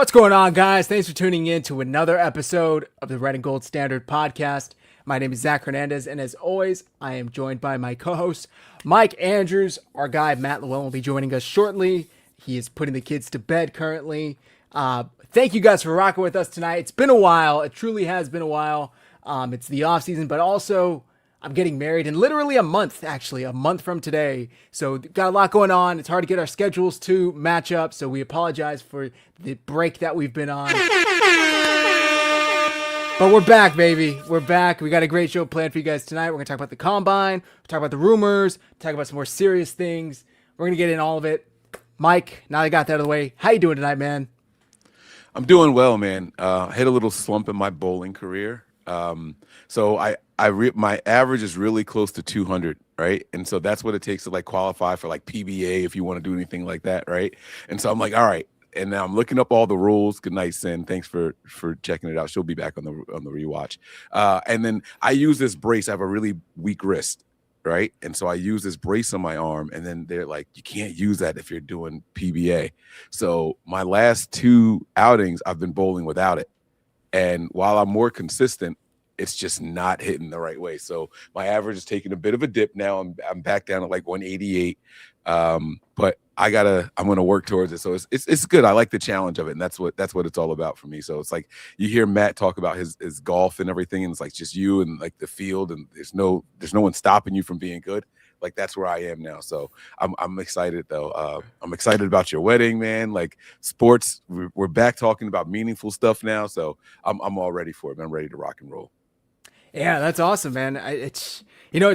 What's going on, guys? Thanks for tuning in to another episode of the Red and Gold Standard podcast. My name is Zach Hernandez, and as always, I am joined by my co-host, Mike Andrews. Our guy, Matt Llewellyn, will be joining us shortly. He is putting the kids to bed currently. Thank you guys for rocking with us tonight. It's been a while. It truly has been a while. It's the off season, but also I'm getting married in literally a month from today. So got a lot going on. It's hard to get our schedules to match up. So we apologize for the break that we've been on. But we're back, baby. We're back. We got a great show planned for you guys tonight. We're going to talk about the combine, talk about the rumors, talk about some more serious things. We're going to get in all of it. Mike, now that I got that out of the way, how you doing tonight, man? I'm doing well, man. I hit a little slump in my bowling career. So my average is really close to 200, right? And so that's what it takes to like qualify for like PBA if you want to do anything like that, right? And so I'm like, all right. And now I'm looking up all the rules. Good night, Sin. Thanks for checking it out. She'll be back on the rewatch. And then I use this brace. I have a really weak wrist, right? And so I use this brace on my arm, and then they're like, you can't use that if you're doing PBA. So my last two outings, I've been bowling without it. And while I'm more consistent, it's just not hitting the right way. So my average is taking a bit of a dip now. I'm back down to like 188. But I'm going to work towards it. So it's good. I like the challenge of it. And that's what it's all about for me. So it's like you hear Matt talk about his golf and everything. And it's like just you and like the field, and there's no one stopping you from being good. Like that's where I am now. So I'm excited though. I'm excited about your wedding, man. Like sports, we're back talking about meaningful stuff now. So I'm all ready for it. I'm ready to rock and roll. Yeah, that's awesome, man. It's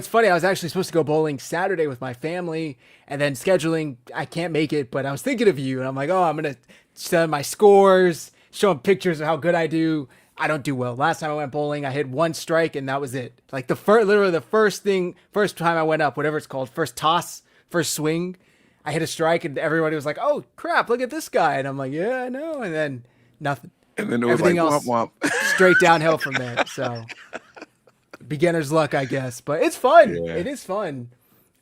funny. I was actually supposed to go bowling Saturday with my family, and then scheduling, I can't make it, but I was thinking of you, and I'm like, oh, I'm going to send my scores, show them pictures of how good I do. I don't do well. Last time I went bowling, I hit one strike, and that was it. Like literally the first time I went up, whatever it's called, first toss, first swing, I hit a strike, and everybody was like, oh, crap, look at this guy. And I'm like, yeah, I know. And then nothing. And then it was everything like, womp, womp. Straight downhill from there. So beginner's luck, I guess, but it's fun. Yeah. It is fun.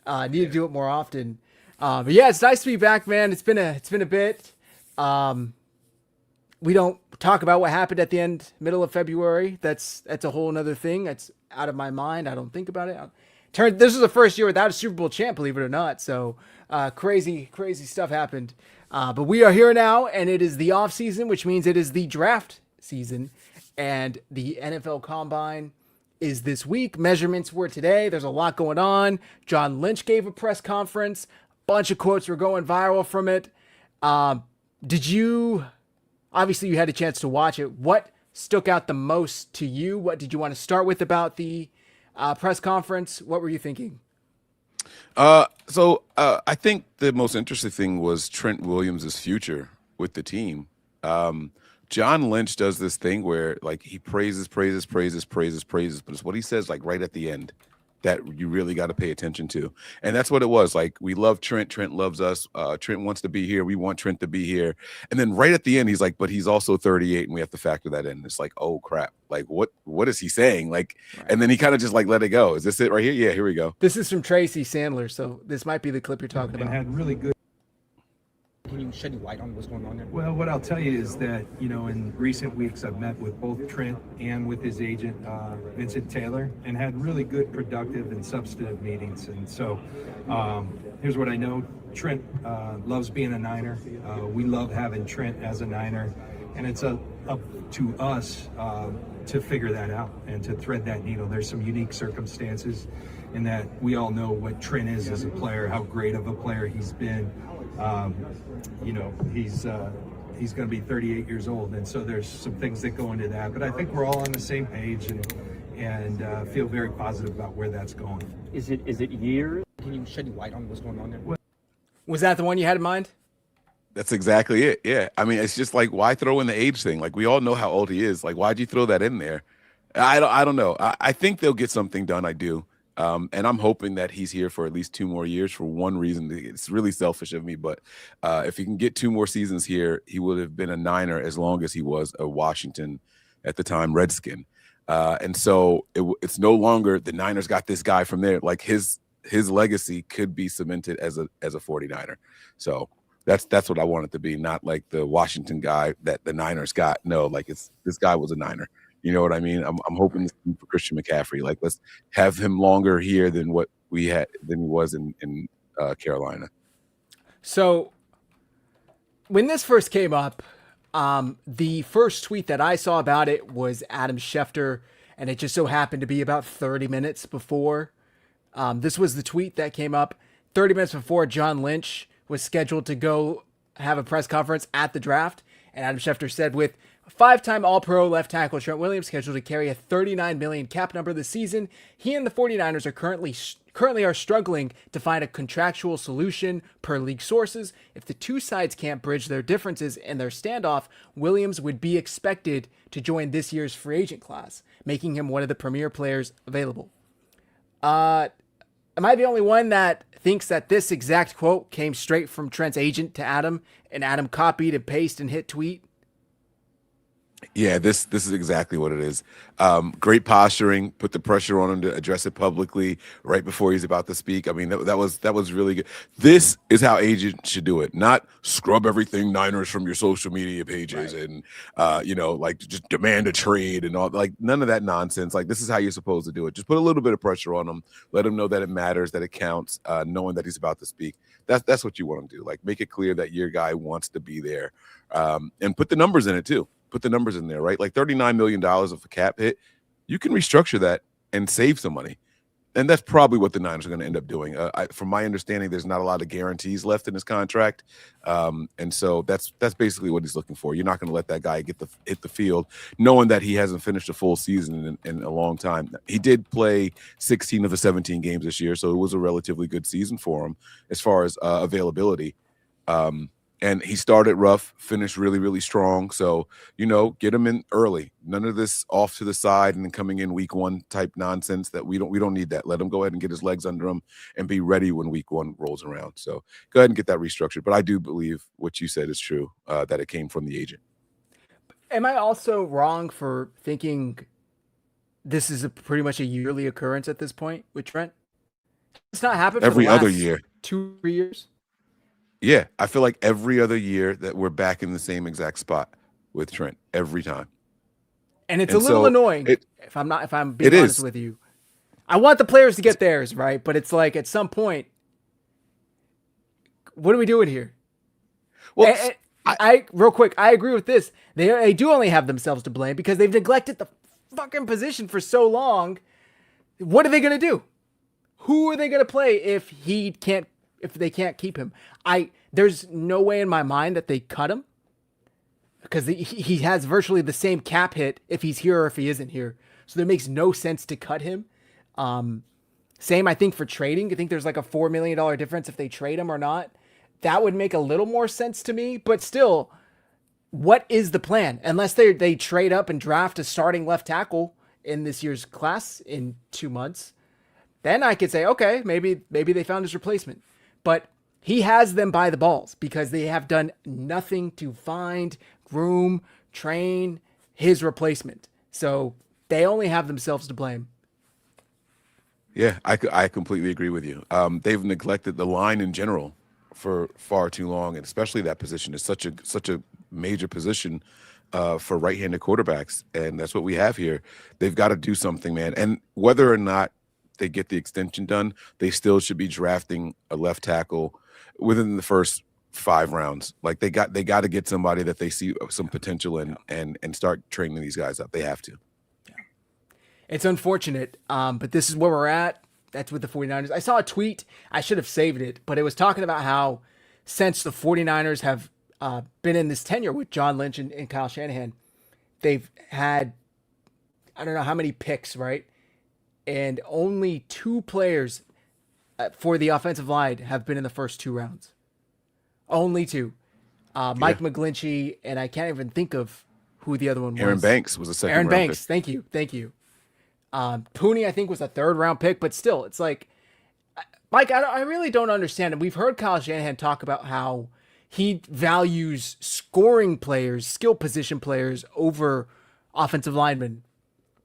Need to do it more often. But yeah, it's nice to be back, man. It's been a bit. We don't talk about what happened at the middle of February. That's a whole nother thing. That's out of my mind. I don't think about it. This is the first year without a Super Bowl champ, believe it or not. So crazy stuff happened. But we are here now, and it is the off season, which means it is the draft season, and the NFL Combine is this week. Measurements were today. There's a lot going on. John Lynch gave a press conference. Bunch of quotes were going viral from it. Obviously you had a chance to watch it. What stuck out the most to you? What did you want to start with about the press conference? What were you thinking? So I think the most interesting thing was Trent Williams' future with the team. John Lynch does this thing where like he praises, but it's what he says like right at the end that you really got to pay attention to. And that's what it was. Like, we love Trent. Trent loves us. Trent wants to be here. We want Trent to be here. And then right at the end, he's like, but he's also 38 and we have to factor that in. It's like, oh crap. Like what is he saying? Like, right. And then he kind of just like let it go. Is this it right here? Yeah, here we go. This is from Tracy Sandler. So this might be the clip you're talking about. Had really good. Can you shed any light on what's going on there? Well, what I'll tell you is that, in recent weeks, I've met with both Trent and with his agent, Vincent Taylor, and had really good, productive, and substantive meetings. And so here's what I know. Trent loves being a Niner. We love having Trent as a Niner. And it's up to us to figure that out and to thread that needle. There's some unique circumstances in that we all know what Trent is as a player, how great of a player he's been. He's going to be 38 years old, and so there's some things that go into that. But I think we're all on the same page and feel very positive about where that's going. Is it years? Can you shed any light on what's going on there? Was that the one you had in mind? That's exactly it. Yeah. I mean, it's just like, why throw in the age thing? Like, we all know how old he is. Like, why'd you throw that in there? I don't know. I think they'll get something done. I do. And I'm hoping that he's here for at least 2 more years for one reason. It's really selfish of me, but if he can get 2 more seasons here, he would have been a Niner as long as he was a Washington, at the time, Redskin. And so it's no longer the Niners got this guy from there. Like his legacy could be cemented as a 49er. So That's what I want it to be, not like the Washington guy that the Niners got. No, like this guy was a Niner. You know what I mean? I'm hoping this for Christian McCaffrey. Like, let's have him longer here than what we had than he was in Carolina. So when this first came up, the first tweet that I saw about it was Adam Schefter, and it just so happened to be about 30 minutes before. This was the tweet that came up 30 minutes before John Lynch was scheduled to go have a press conference at the draft. And Adam Schefter said, with five-time All-Pro left tackle Trent Williams scheduled to carry a $39 million cap number this season, he and the 49ers are currently are struggling to find a contractual solution per league sources. If the two sides can't bridge their differences in their standoff, Williams would be expected to join this year's free agent class, making him one of the premier players available. Am I the only one that thinks that this exact quote came straight from Trent's agent to Adam, and Adam copied and pasted and hit tweet? Yeah, this is exactly what it is. Great posturing, put the pressure on him to address it publicly right before he's about to speak. I mean, that was really good. This is how agents should do it, not scrub everything Niners from your social media pages right. And like just demand a trade and all, like none of that nonsense. Like, this is how you're supposed to do it. Just put a little bit of pressure on him, let him know that it matters, that it counts, knowing that he's about to speak. That's what you want him to do. Like, make it clear that your guy wants to be there, and put the numbers in it too. Put the numbers in there, right? Like $39 million of a cap hit, you can restructure that and save some money. And that's probably what the Niners are going to end up doing. From my understanding, there's not a lot of guarantees left in his contract. And so that's basically what he's looking for. You're not going to let that guy hit the field, knowing that he hasn't finished a full season in a long time. He did play 16 of the 17 games this year, so it was a relatively good season for him as far as availability. And he started rough, finished really, really strong. So, get him in early. None of this off to the side and then coming in week one type nonsense that we don't need that. Let him go ahead and get his legs under him and be ready when week one rolls around. So go ahead and get that restructured. But I do believe what you said is true, that it came from the agent. Am I also wrong for thinking this is pretty much a yearly occurrence at this point with Trent? It's not happened every other year, 2-3 years. Yeah, I feel like every other year that we're back in the same exact spot with Trent every time. And it's a little annoying if I'm being honest with you. I want the players to get theirs, right? But it's like at some point, what are we doing here? Well, I real quick, I agree with this. They do only have themselves to blame because they've neglected the fucking position for so long. What are they going to do? Who are they going to play if they can't keep him? There's no way in my mind that they cut him because he has virtually the same cap hit if he's here or if he isn't here. So there makes no sense to cut him. Same, I think, for trading. I think there's like a $4 million difference if they trade him or not. That would make a little more sense to me. But still, what is the plan? Unless they trade up and draft a starting left tackle in this year's class in 2 months, then I could say, okay, maybe they found his replacement. But he has them by the balls because they have done nothing to find, groom, train his replacement. So they only have themselves to blame. Yeah, I completely agree with you. They've neglected the line in general for far too long, and especially that position is such a major position for right-handed quarterbacks, and that's what we have here. They've got to do something, man. And whether or not they get the extension done, they still should be drafting a left tackle within the first 5 rounds. Like they got to get somebody that they see some potential in and start training these guys up. They have to. Yeah. It's unfortunate, but this is where we're at. That's with the 49ers. I saw a tweet. I should have saved it, but it was talking about how since the 49ers have been in this tenure with John Lynch and Kyle Shanahan, they've had, I don't know how many picks, right? And only 2 players for the offensive line have been in the first 2 rounds. Only 2. Mike McGlinchey, and I can't even think of who the other one was. Aaron Banks was a second Aaron round Banks, pick. Thank you. Pooney, I think, was a 3rd round pick, but still, it's like, Mike, I really don't understand it. We've heard Kyle Shanahan talk about how he values scoring players, skill position players over offensive linemen.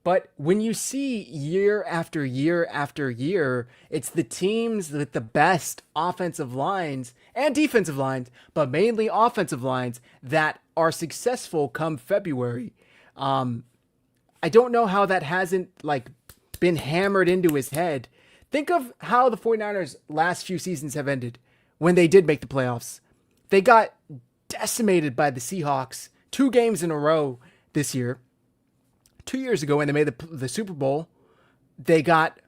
But when you see year after year after year, it's the teams with the best offensive lines and defensive lines, but mainly offensive lines that are successful come February. I don't know how that hasn't like been hammered into his head. Think of how the 49ers last few seasons have ended when they did make the playoffs. They got decimated by the Seahawks 2 games in a row this year. 2 years ago when they made the Super Bowl, they got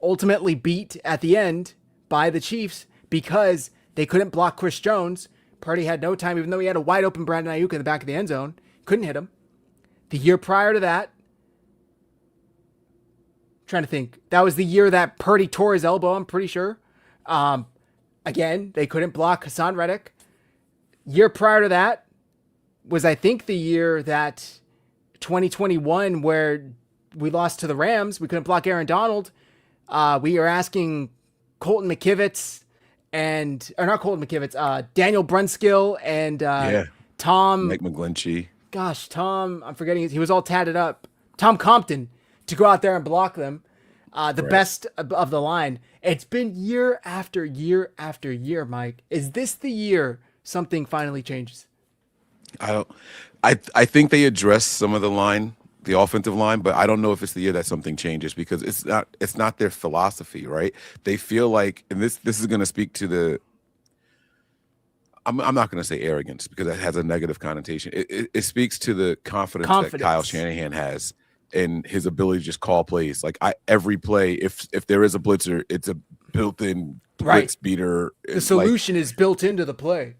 ultimately beat at the end by the Chiefs because they couldn't block Chris Jones. Purdy had no time, even though he had a wide open Brandon Ayuk in the back of the end zone. Couldn't hit him. The year prior to that, trying to think, that was the year that Purdy tore his elbow, I'm pretty sure. Again, they couldn't block Hassan Reddick. Year prior to that was, I think, the year that 2021 where we lost to the Rams. We couldn't block Aaron Donald. We are asking Colton McKivitz Daniel Brunskill and Tom. Mike McGlinchey. Gosh, Tom, I'm forgetting. He was all tatted up. Tom Compton to go out there and block them. The best of the line. It's been year after year after year, Mike. Is this the year something finally changes? I think they address some of the offensive line, but I don't know if it's the year that something changes because it's not their philosophy, right? They feel like, and this is going to speak to the, I'm not going to say arrogance because that has a negative connotation. It speaks to the confidence that Kyle Shanahan has in his ability to just call plays. Like every play, if there is a blitzer, it's a built-in blitz beater. The solution is built into the play.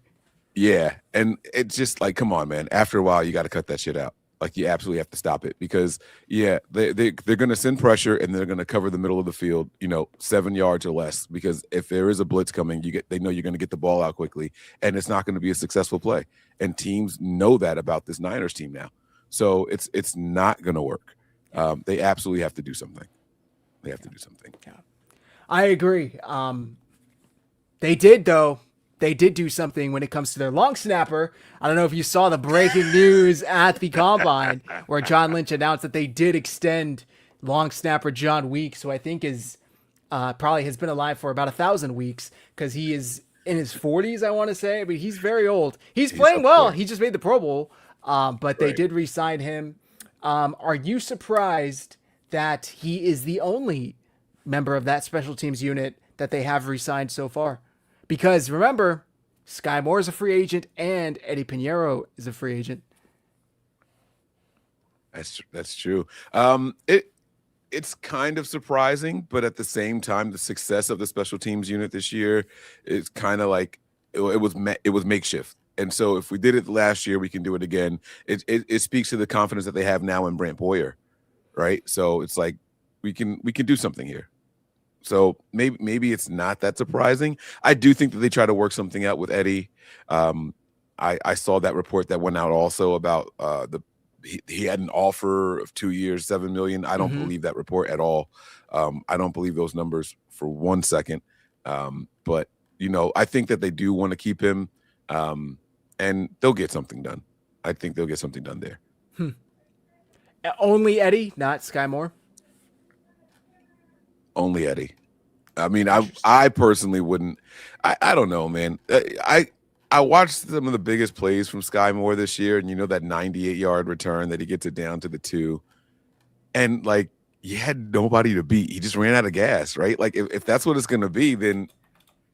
Yeah, and it's just like, come on, man. After a while, you got to cut that shit out. Like, you absolutely have to stop it because, they're going to send pressure and they're going to cover the middle of the field, 7 yards or less. Because if there is a blitz coming, they know you're going to get the ball out quickly, and it's not going to be a successful play. And teams know that about this Niners team now, so it's not going to work. They absolutely have to do something. They have to do something. Yeah, I agree. They did though. They did do something when it comes to their long snapper. I don't know if you saw the breaking news at the Combine where John Lynch announced that they did extend long snapper John Weeks, who I think is probably has been alive for about 1,000 weeks because he is in his 40s, I want to say. But he's very old. He's playing well. He just made the Pro Bowl, but they did re-sign him. Are you surprised that he is the only member of that special teams unit that they have re-signed so far? Because remember, Sky Moore is a free agent and Eddie Pinheiro is a free agent. That's true. It's kind of surprising, but at the same time, the success of the special teams unit this year is kind of like it was makeshift. And so if we did it last year, we can do it again. It speaks to the confidence that they have now in Brant Boyer, right? So it's like we can do something here. So maybe it's not that surprising. I do think that they try to work something out with Eddie. I saw that report that went out also about he had an offer of 2 years, $7 million. I don't believe that report at all. I don't believe those numbers for 1 second. But I think that they do want to keep him, and they'll get something done. I think they'll get something done there. Only Eddie, not Sky Moore. Only Eddie. I mean, I personally wouldn't. I don't know, man. I watched some of the biggest plays from Sky Moore this year, and that 98-yard return that he gets it down to the 2, and like he had nobody to beat. He just ran out of gas, right? Like if that's what it's going to be, then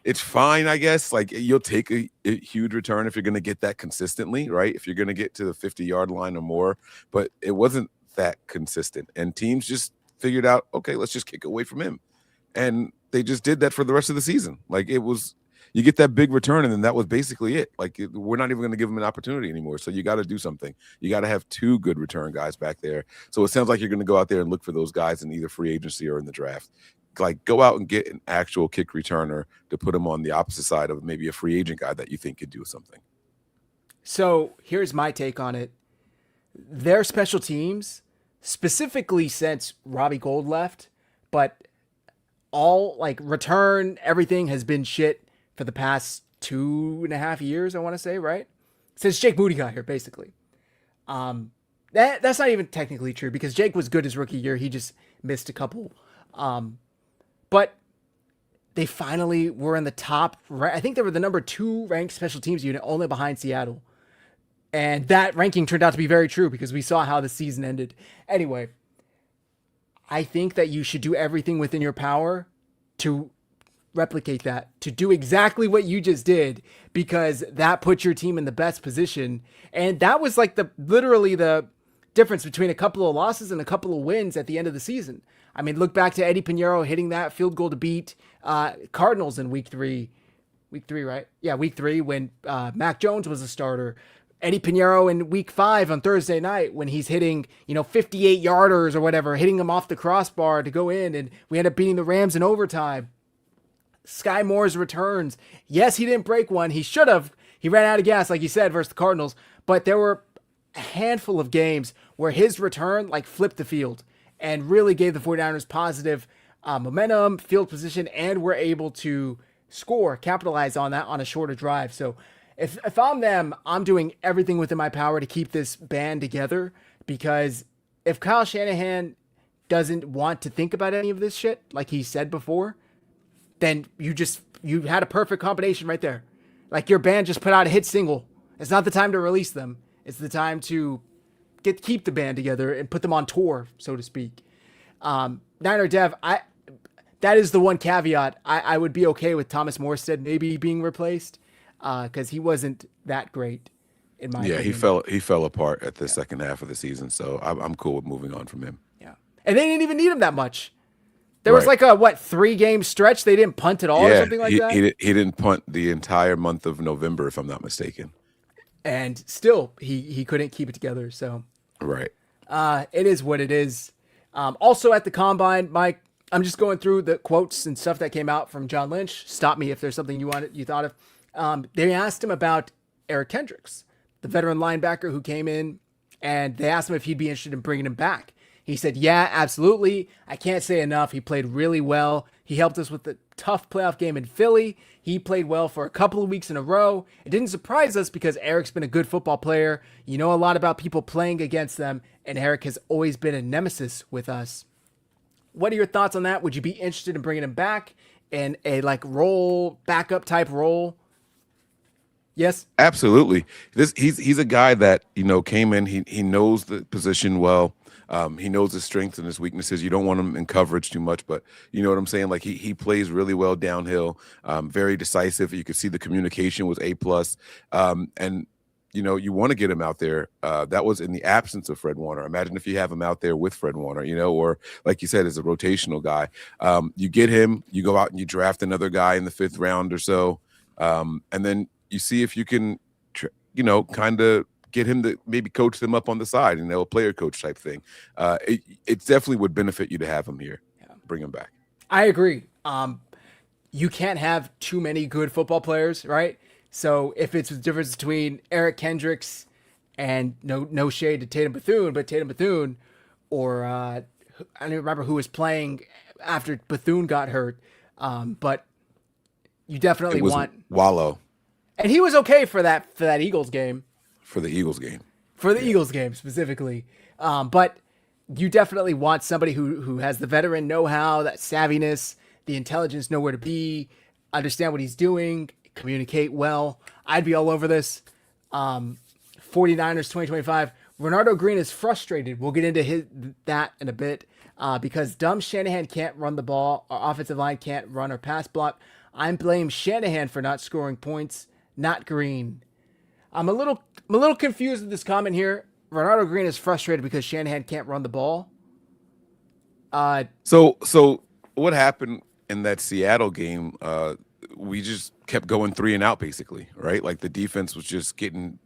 it's fine, I guess. Like you'll take a huge return if you're going to get that consistently, right? If you're going to get to the 50-yard line or more, but it wasn't that consistent, and teams just figured out, okay, let's just kick away from him. And they just did that for the rest of the season. Like you get that big return, and then that was basically it. Like we're not even going to give him an opportunity anymore. So you got to do something. You got to have 2 good return guys back there. So it sounds like you're going to go out there and look for those guys in either free agency or in the draft. Like go out and get an actual kick returner to put him on the opposite side of maybe a free agent guy that you think could do something. So here's my take on it. Their special teams, specifically since Robbie Gold left, but all like return, everything has been shit for the past 2.5 years, I want to say, right? Since Jake Moody got here, basically. That's not even technically true because Jake was good his rookie year. He just missed a couple. But they finally were in the top. I think they were the number 2 ranked special teams unit, only behind Seattle. And that ranking turned out to be very true because we saw how the season ended. Anyway, I think that you should do everything within your power to replicate that, to do exactly what you just did, because that puts your team in the best position. And that was like literally the difference between a couple of losses and a couple of wins at the end of the season. I mean, look back to Eddie Pinheiro hitting that field goal to beat Cardinals in week 3, right? Yeah, week 3 when Mac Jones was a starter. Eddie Pinheiro in week 5 on Thursday night when he's hitting, 58 yarders or whatever, hitting them off the crossbar to go in, and we end up beating the Rams in overtime. Sky Moore's returns. Yes, he didn't break one. He should have. He ran out of gas, like you said, versus the Cardinals. But there were a handful of games where his return flipped the field and really gave the 49ers positive momentum, field position, and were able to score, capitalize on that on a shorter drive. So if I'm them, I'm doing everything within my power to keep this band together, because if Kyle Shanahan doesn't want to think about any of this shit, like he said before, then you had a perfect combination right there. Like, your band just put out a hit single. It's not the time to release them. It's the time to keep the band together and put them on tour, so to speak. Niner Dev, that is the one caveat. I would be okay with Thomas Morstead maybe being replaced, because he wasn't that great in my opinion. He fell apart at the second half of the season, so I'm cool with moving on from him. Yeah, and they didn't even need him that much. There was like a 3-game stretch. They didn't punt at all or something like that. He didn't punt the entire month of November, if I'm not mistaken. And still, he couldn't keep it together. So right, it is what it is. Also at the combine, Mike, I'm just going through the quotes and stuff that came out from John Lynch. Stop me if there's something you thought of. They asked him about Eric Kendricks, the veteran linebacker who came in, and they asked him if he'd be interested in bringing him back. He said, yeah, absolutely. I can't say enough. He played really well. He helped us with the tough playoff game in Philly. He played well for a couple of weeks in a row. It didn't surprise us because Eric's been a good football player. You know a lot about people playing against them, and Eric has always been a nemesis with us. What are your thoughts on that? Would you be interested in bringing him back in a backup type role? Yes, absolutely. He's a guy that came in. He knows the position well. He knows his strengths and his weaknesses. You don't want him in coverage too much, but you know what I'm saying? Like, he plays really well downhill, very decisive. You could see the communication was A+. And you want to get him out there. That was in the absence of Fred Warner. Imagine if you have him out there with Fred Warner, or like you said, as a rotational guy. You get him, you go out and you draft another guy in the 5th round or so. And then you see if you can, kind of get him to maybe coach them up on the side, a player coach type thing. It definitely would benefit you to have him here. Yeah. Bring him back. I agree. You can't have too many good football players, right? So if it's the difference between Eric Kendricks and no shade to Tatum Bethune, but Tatum Bethune, or I don't even remember who was playing after Bethune got hurt, but you definitely want Wallow. And he was okay for that Eagles game. For the Eagles game. For the Eagles game specifically. But you definitely want somebody who has the veteran know-how, that savviness, the intelligence, know where to be, understand what he's doing, communicate well. I'd be all over this. 49ers 2025. Renardo Green is frustrated. We'll get into that in a bit because dumb Shanahan can't run the ball. Our offensive line can't run or pass block. I blame Shanahan for not scoring points, not Green. I'm a little confused with this comment here. Renardo Green is frustrated because Shanahan can't run the ball. So what happened in that Seattle game? We just kept going 3 and out basically, right? Like, the defense was just getting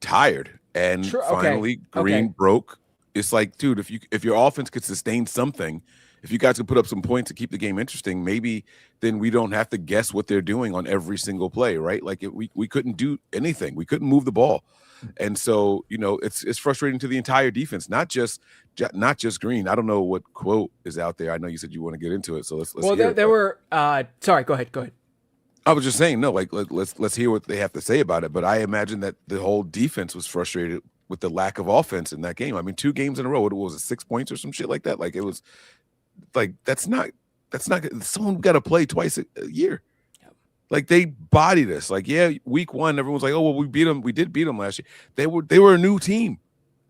tired, and finally Green broke. It's like, dude, if your offense could sustain something, if you guys could put up some points to keep the game interesting, maybe then we don't have to guess what they're doing on every single play, right? Like, we couldn't do anything. We couldn't move the ball. And so, it's frustrating to the entire defense, not just Green. I don't know what quote is out there. I know you said you want to get into it, so let's well, hear there were sorry, go ahead. I was just saying, no, like, let's hear what they have to say about it. But I imagine that the whole defense was frustrated with the lack of offense in that game. I mean, 2 games in a row, what was it, 6 points or some shit like that? Like, it was like, that's not someone got to play twice a year. Like, they bodied us. Like, yeah, week 1, everyone's like, oh, well, we beat them. We did beat them last year. They were a new team.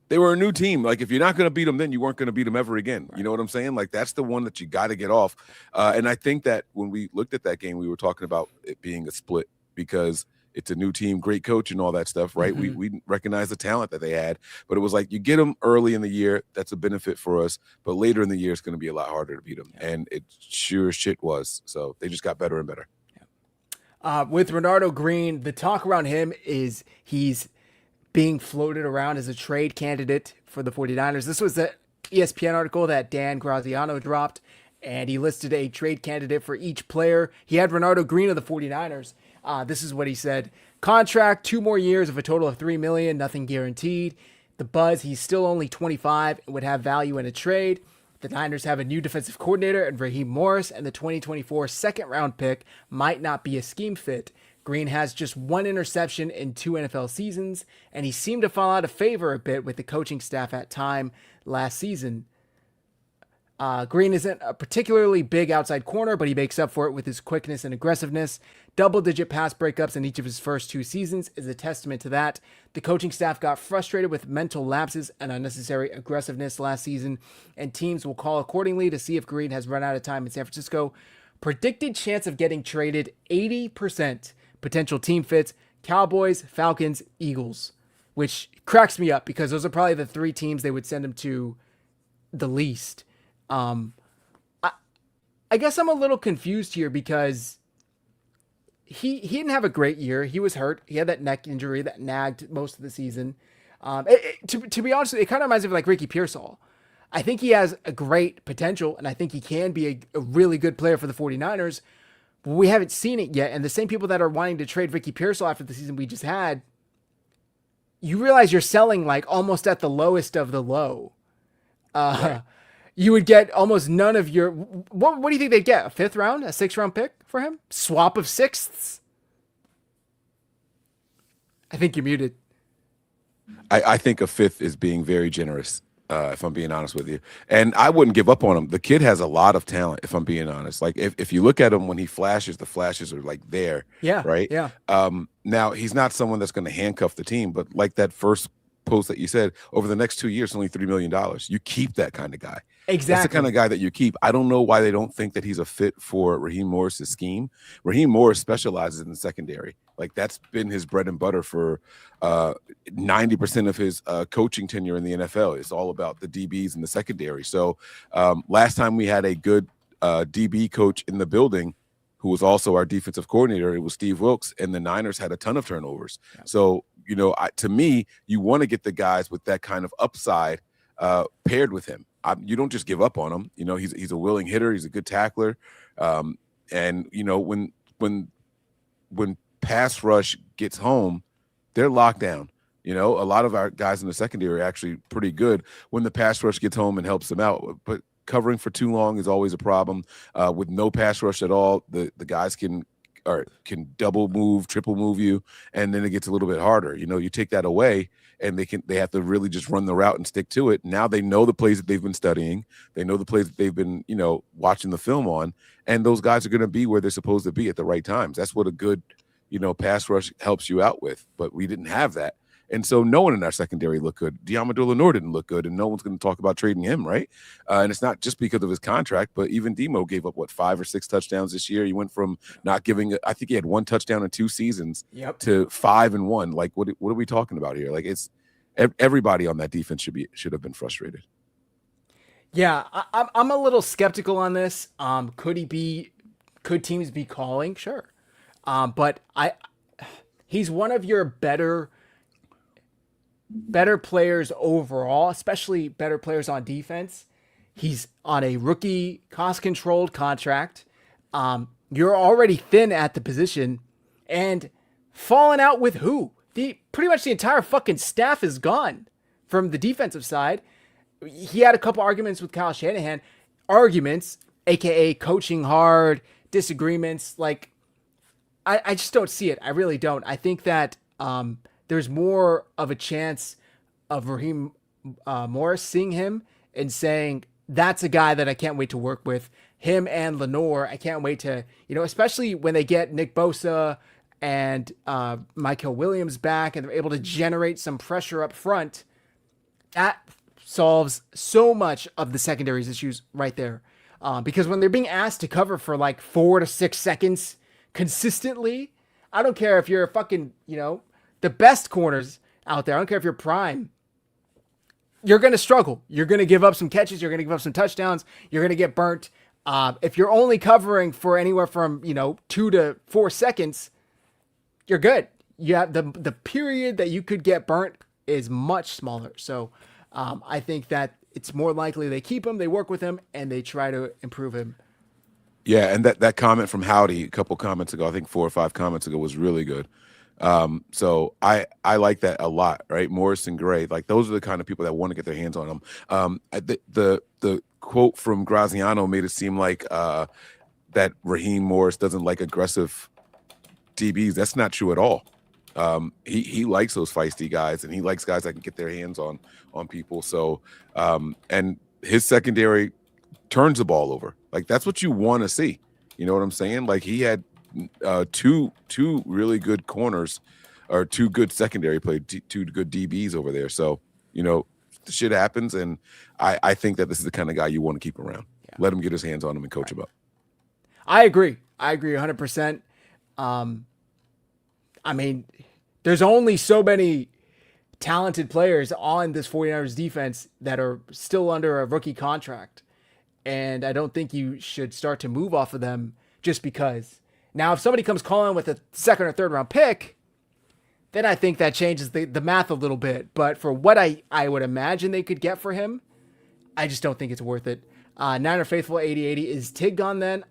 They were a new team. Like, if you're not going to beat them, then you weren't going to beat them ever again. You know what I'm saying? Like, that's the one that you got to get off. And I think that when we looked at that game, we were talking about it being a split because it's a new team, great coach and all that stuff, right? Mm-hmm. We recognize the talent that they had, but it was like, you get them early in the year, that's a benefit for us, but later in the year, it's going to be a lot harder to beat them. Yeah. And it sure as shit was. So they just got better and better. With Renardo Green, the talk around him is he's being floated around as a trade candidate for the 49ers. This was the ESPN article that Dan Graziano dropped, and he listed a trade candidate for each player. He had Renardo Green of the 49ers. This is what he said. Contract, 2 more years of a total of $3 million, nothing guaranteed. The buzz, he's still only 25 and would have value in a trade. The Niners have a new defensive coordinator in Raheem Morris, and the 2024 second-round pick might not be a scheme fit. Green has just 1 interception in 2 NFL seasons, and he seemed to fall out of favor a bit with the coaching staff at time last season. Green isn't a particularly big outside corner, but he makes up for it with his quickness and aggressiveness. Double-digit pass breakups in each of his first 2 seasons is a testament to that. The coaching staff got frustrated with mental lapses and unnecessary aggressiveness last season, and teams will call accordingly to see if Green has run out of time in San Francisco. Predicted chance of getting traded, 80%. Potential team fits, Cowboys, Falcons, Eagles, which cracks me up because those are probably the 3 teams they would send him to the least. I guess I'm a little confused here because he didn't have a great year. He was hurt. He had that neck injury that nagged most of the season. To be honest, it kind of reminds me of like Ricky Pearsall. I think he has a great potential, and I think he can be a really good player for the 49ers. But we haven't seen it yet, and the same people that are wanting to trade Ricky Pearsall after the season we just had, you realize you're selling like almost at the lowest of the low. Right. You would get almost none of your... What do you think they'd get? A 5th round? A 6th round pick for him? Swap of 6ths? I think you're muted. I think a 5th is being very generous, if I'm being honest with you. And I wouldn't give up on him. The kid has a lot of talent, if I'm being honest. Like, if you look at him when he flashes, the flashes are like there. Yeah. Right? Yeah. Now, he's not someone that's going to handcuff the team, but like that first post that you said, over the next 2 years, only $3 million. You keep that kind of guy. Exactly. That's the kind of guy that you keep. I don't know why they don't think that he's a fit for Raheem Morris's scheme. Raheem Morris specializes in the secondary. Like, that's been his bread and butter for 90% of his coaching tenure in the NFL. It's all about the DBs and the secondary. So last time we had a good DB coach in the building who was also our defensive coordinator, it was Steve Wilkes, and the Niners had a ton of turnovers. Yeah. So, you know, to me, you want to get the guys with that kind of upside paired with him. You don't just give up on him. You know, he's a willing hitter. He's a good tackler. And, you know, when pass rush gets home, they're locked down. You know, a lot of our guys in the secondary are actually pretty good when the pass rush gets home and helps them out. But covering for too long is always a problem. With no pass rush at all, the guys can double move, triple move you, and then it gets a little bit harder. You know, you take that away, and they have to really just run the route and stick to it. Now they know the plays that they've been studying. They know the plays that they've been, you know, watching the film on, and those guys are going to be where they're supposed to be at the right times. That's what a good, you know, pass rush helps you out with. But we didn't have that. And so no one in our secondary looked good. Diamadou Lenore didn't look good, and no one's going to talk about trading him, right? And it's not just because of his contract, but even Demo gave up, 5 or 6 touchdowns this year. He went from not giving – I think he had 1 touchdown in 2 seasons to 5 and 1. Like, what are we talking about here? Like, it's everybody on that defense should have been frustrated. Yeah, I'm a little skeptical on this. Could teams be calling? Sure. But he's one of your better players overall, especially better players on defense. He's on a rookie cost-controlled contract. You're already thin at the position, and falling out with who? Pretty much the entire fucking staff is gone from the defensive side. He had a couple arguments with Kyle Shanahan. Arguments, aka coaching hard, disagreements. Like, I just don't see it. I really don't. I think that there's more of a chance of Raheem Morris, seeing him and saying, that's a guy that I can't wait to work with. Him and Lenore, I can't wait to, especially when they get Nick Bosa and Michael Williams back and they're able to generate some pressure up front. That solves so much of the secondary's issues right there. Because when they're being asked to cover for like 4 to 6 seconds consistently, I don't care if you're a fucking, the best corners out there. I don't care if you're prime. You're going to struggle. You're going to give up some catches. You're going to give up some touchdowns. You're going to get burnt. If you're only covering for anywhere from, 2 to 4 seconds, you're good. You have the period that you could get burnt is much smaller. So I think that it's more likely they keep him, they work with him, and they try to improve him. Yeah, and that comment from Howdy a couple comments ago, I think 4 or 5 comments ago, was really good. So I like that a lot, right? Morris and Gray, like those are the kind of people that want to get their hands on them. The quote from Graziano made it seem like that Raheem Morris doesn't like aggressive DBs. That's not true at all. He likes those feisty guys, and he likes guys that can get their hands on people. So and his secondary turns the ball over. Like that's what you want to see. You know what I'm saying? Like he had two really good corners, or 2 good secondary play, 2 good DBs over there. So the shit happens, and I think that this is the kind of guy you want to keep around. Yeah. Let him get his hands on him and coach him up. I agree 100%. I mean, there's only so many talented players on this 49ers defense that are still under a rookie contract. And I don't think you should start to move off of them just because. Now, if somebody comes calling with a 2nd or 3rd round pick, then I think that changes the math a little bit. But for what I would imagine they could get for him, I just don't think it's worth it. Niner Faithful 8080, is Tig gone then?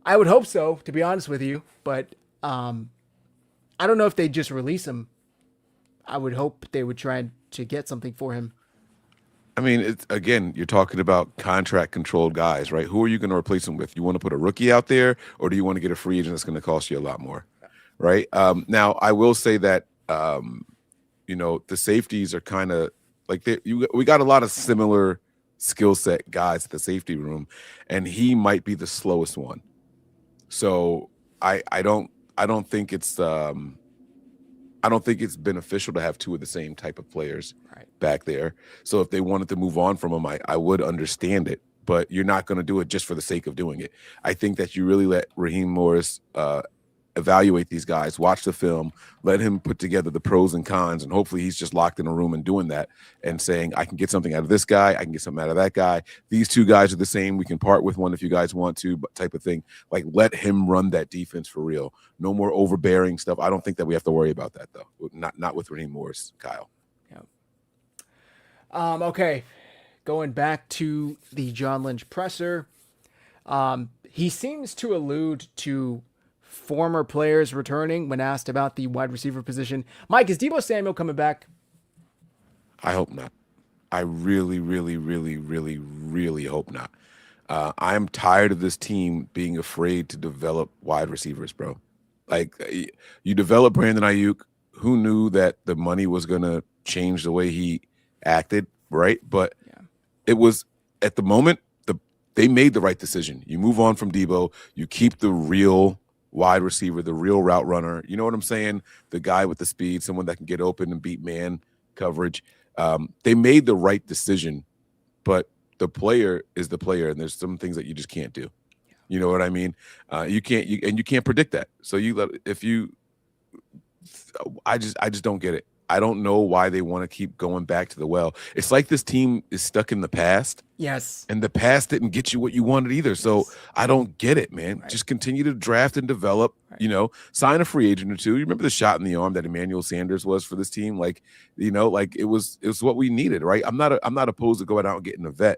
I would hope so, to be honest with you. But I don't know if they'd just release him. I would hope they would try to get something for him. I mean, it's, again, you're talking about contract-controlled guys, right? Who are you going to replace him with? You want to put a rookie out there, or do you want to get a free agent that's going to cost you a lot more, right? Now, I will say that, the safeties are kind of like we got a lot of similar skill set guys at the safety room, and he might be the slowest one. So I don't think it's beneficial to have 2 of the same type of players back there. So if they wanted to move on from him, I would understand it, but you're not going to do it just for the sake of doing it. I think that you really let Raheem Morris evaluate these guys, watch the film, let him put together the pros and cons, and hopefully he's just locked in a room and doing that and saying, I can get something out of this guy, I can get something out of that guy. These 2 guys are the same. We can part with one if you guys want to, but type of thing. Like, let him run that defense for real. No more overbearing stuff. I don't think that we have to worry about that, though. Not with Raheem Morris, Kyle. Yeah. Okay. Going back to the John Lynch presser, he seems to allude to former players returning when asked about the wide receiver position. Mike, is Deebo Samuel coming back? I hope not. I really, really, really, really, really hope not. I'm tired of this team being afraid to develop wide receivers, bro. Like, you develop Brandon Ayuk. Who knew that the money was going to change the way he acted, right? But it was, at the moment, they made the right decision. You move on from Deebo. You keep the real wide receiver, the real route runner. You know what I'm saying? The guy with the speed, someone that can get open and beat man coverage. They made the right decision, but the player is the player, and there's some things that you just can't do. You know what I mean? You can't predict that. So I just don't get it. I don't know why they want to keep going back to the well. It's like this team is stuck in the past. Yes. And the past didn't get you what you wanted either. So I don't get it, man. Just continue to draft and develop, sign a free agent or 2. You remember the shot in the arm that Emmanuel Sanders was for this team? Like, it was what we needed, right? I'm not opposed to going out and getting a vet,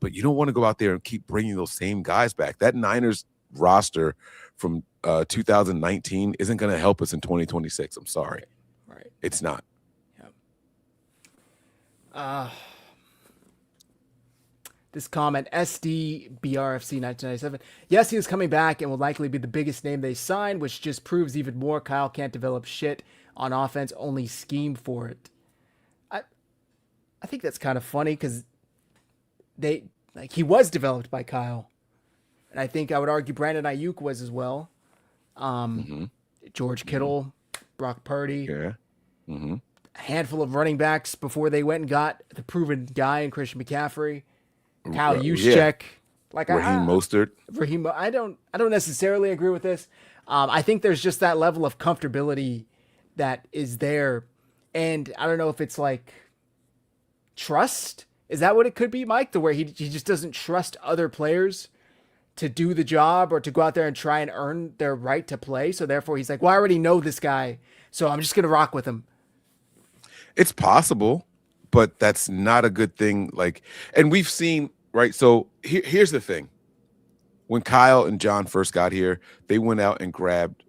but you don't want to go out there and keep bringing those same guys back. That Niners roster from 2019 isn't going to help us in 2026. I'm sorry. Right. It's not. This comment, SDBRFC 1997. Yes, he is coming back and will likely be the biggest name they sign, which just proves even more Kyle can't develop shit on offense, only scheme for it. I think that's kind of funny because he was developed by Kyle. And I think I would argue Brandon Ayuk was as well. George Kittle, Brock Purdy. Yeah. A handful of running backs before they went and got the proven guy in Christian McCaffrey. Kyle Juszczyk. Raheem Mostert. I don't necessarily agree with this. I think there's just that level of comfortability that is there. And I don't know if it's like trust. Is that what it could be, Mike? To where he just doesn't trust other players to do the job or to go out there and try and earn their right to play. So therefore he's like, well, I already know this guy, so I'm just going to rock with him. It's possible, but that's not a good thing. And we've seen, right? So here's the thing. When Kyle and John first got here, they went out and grabbed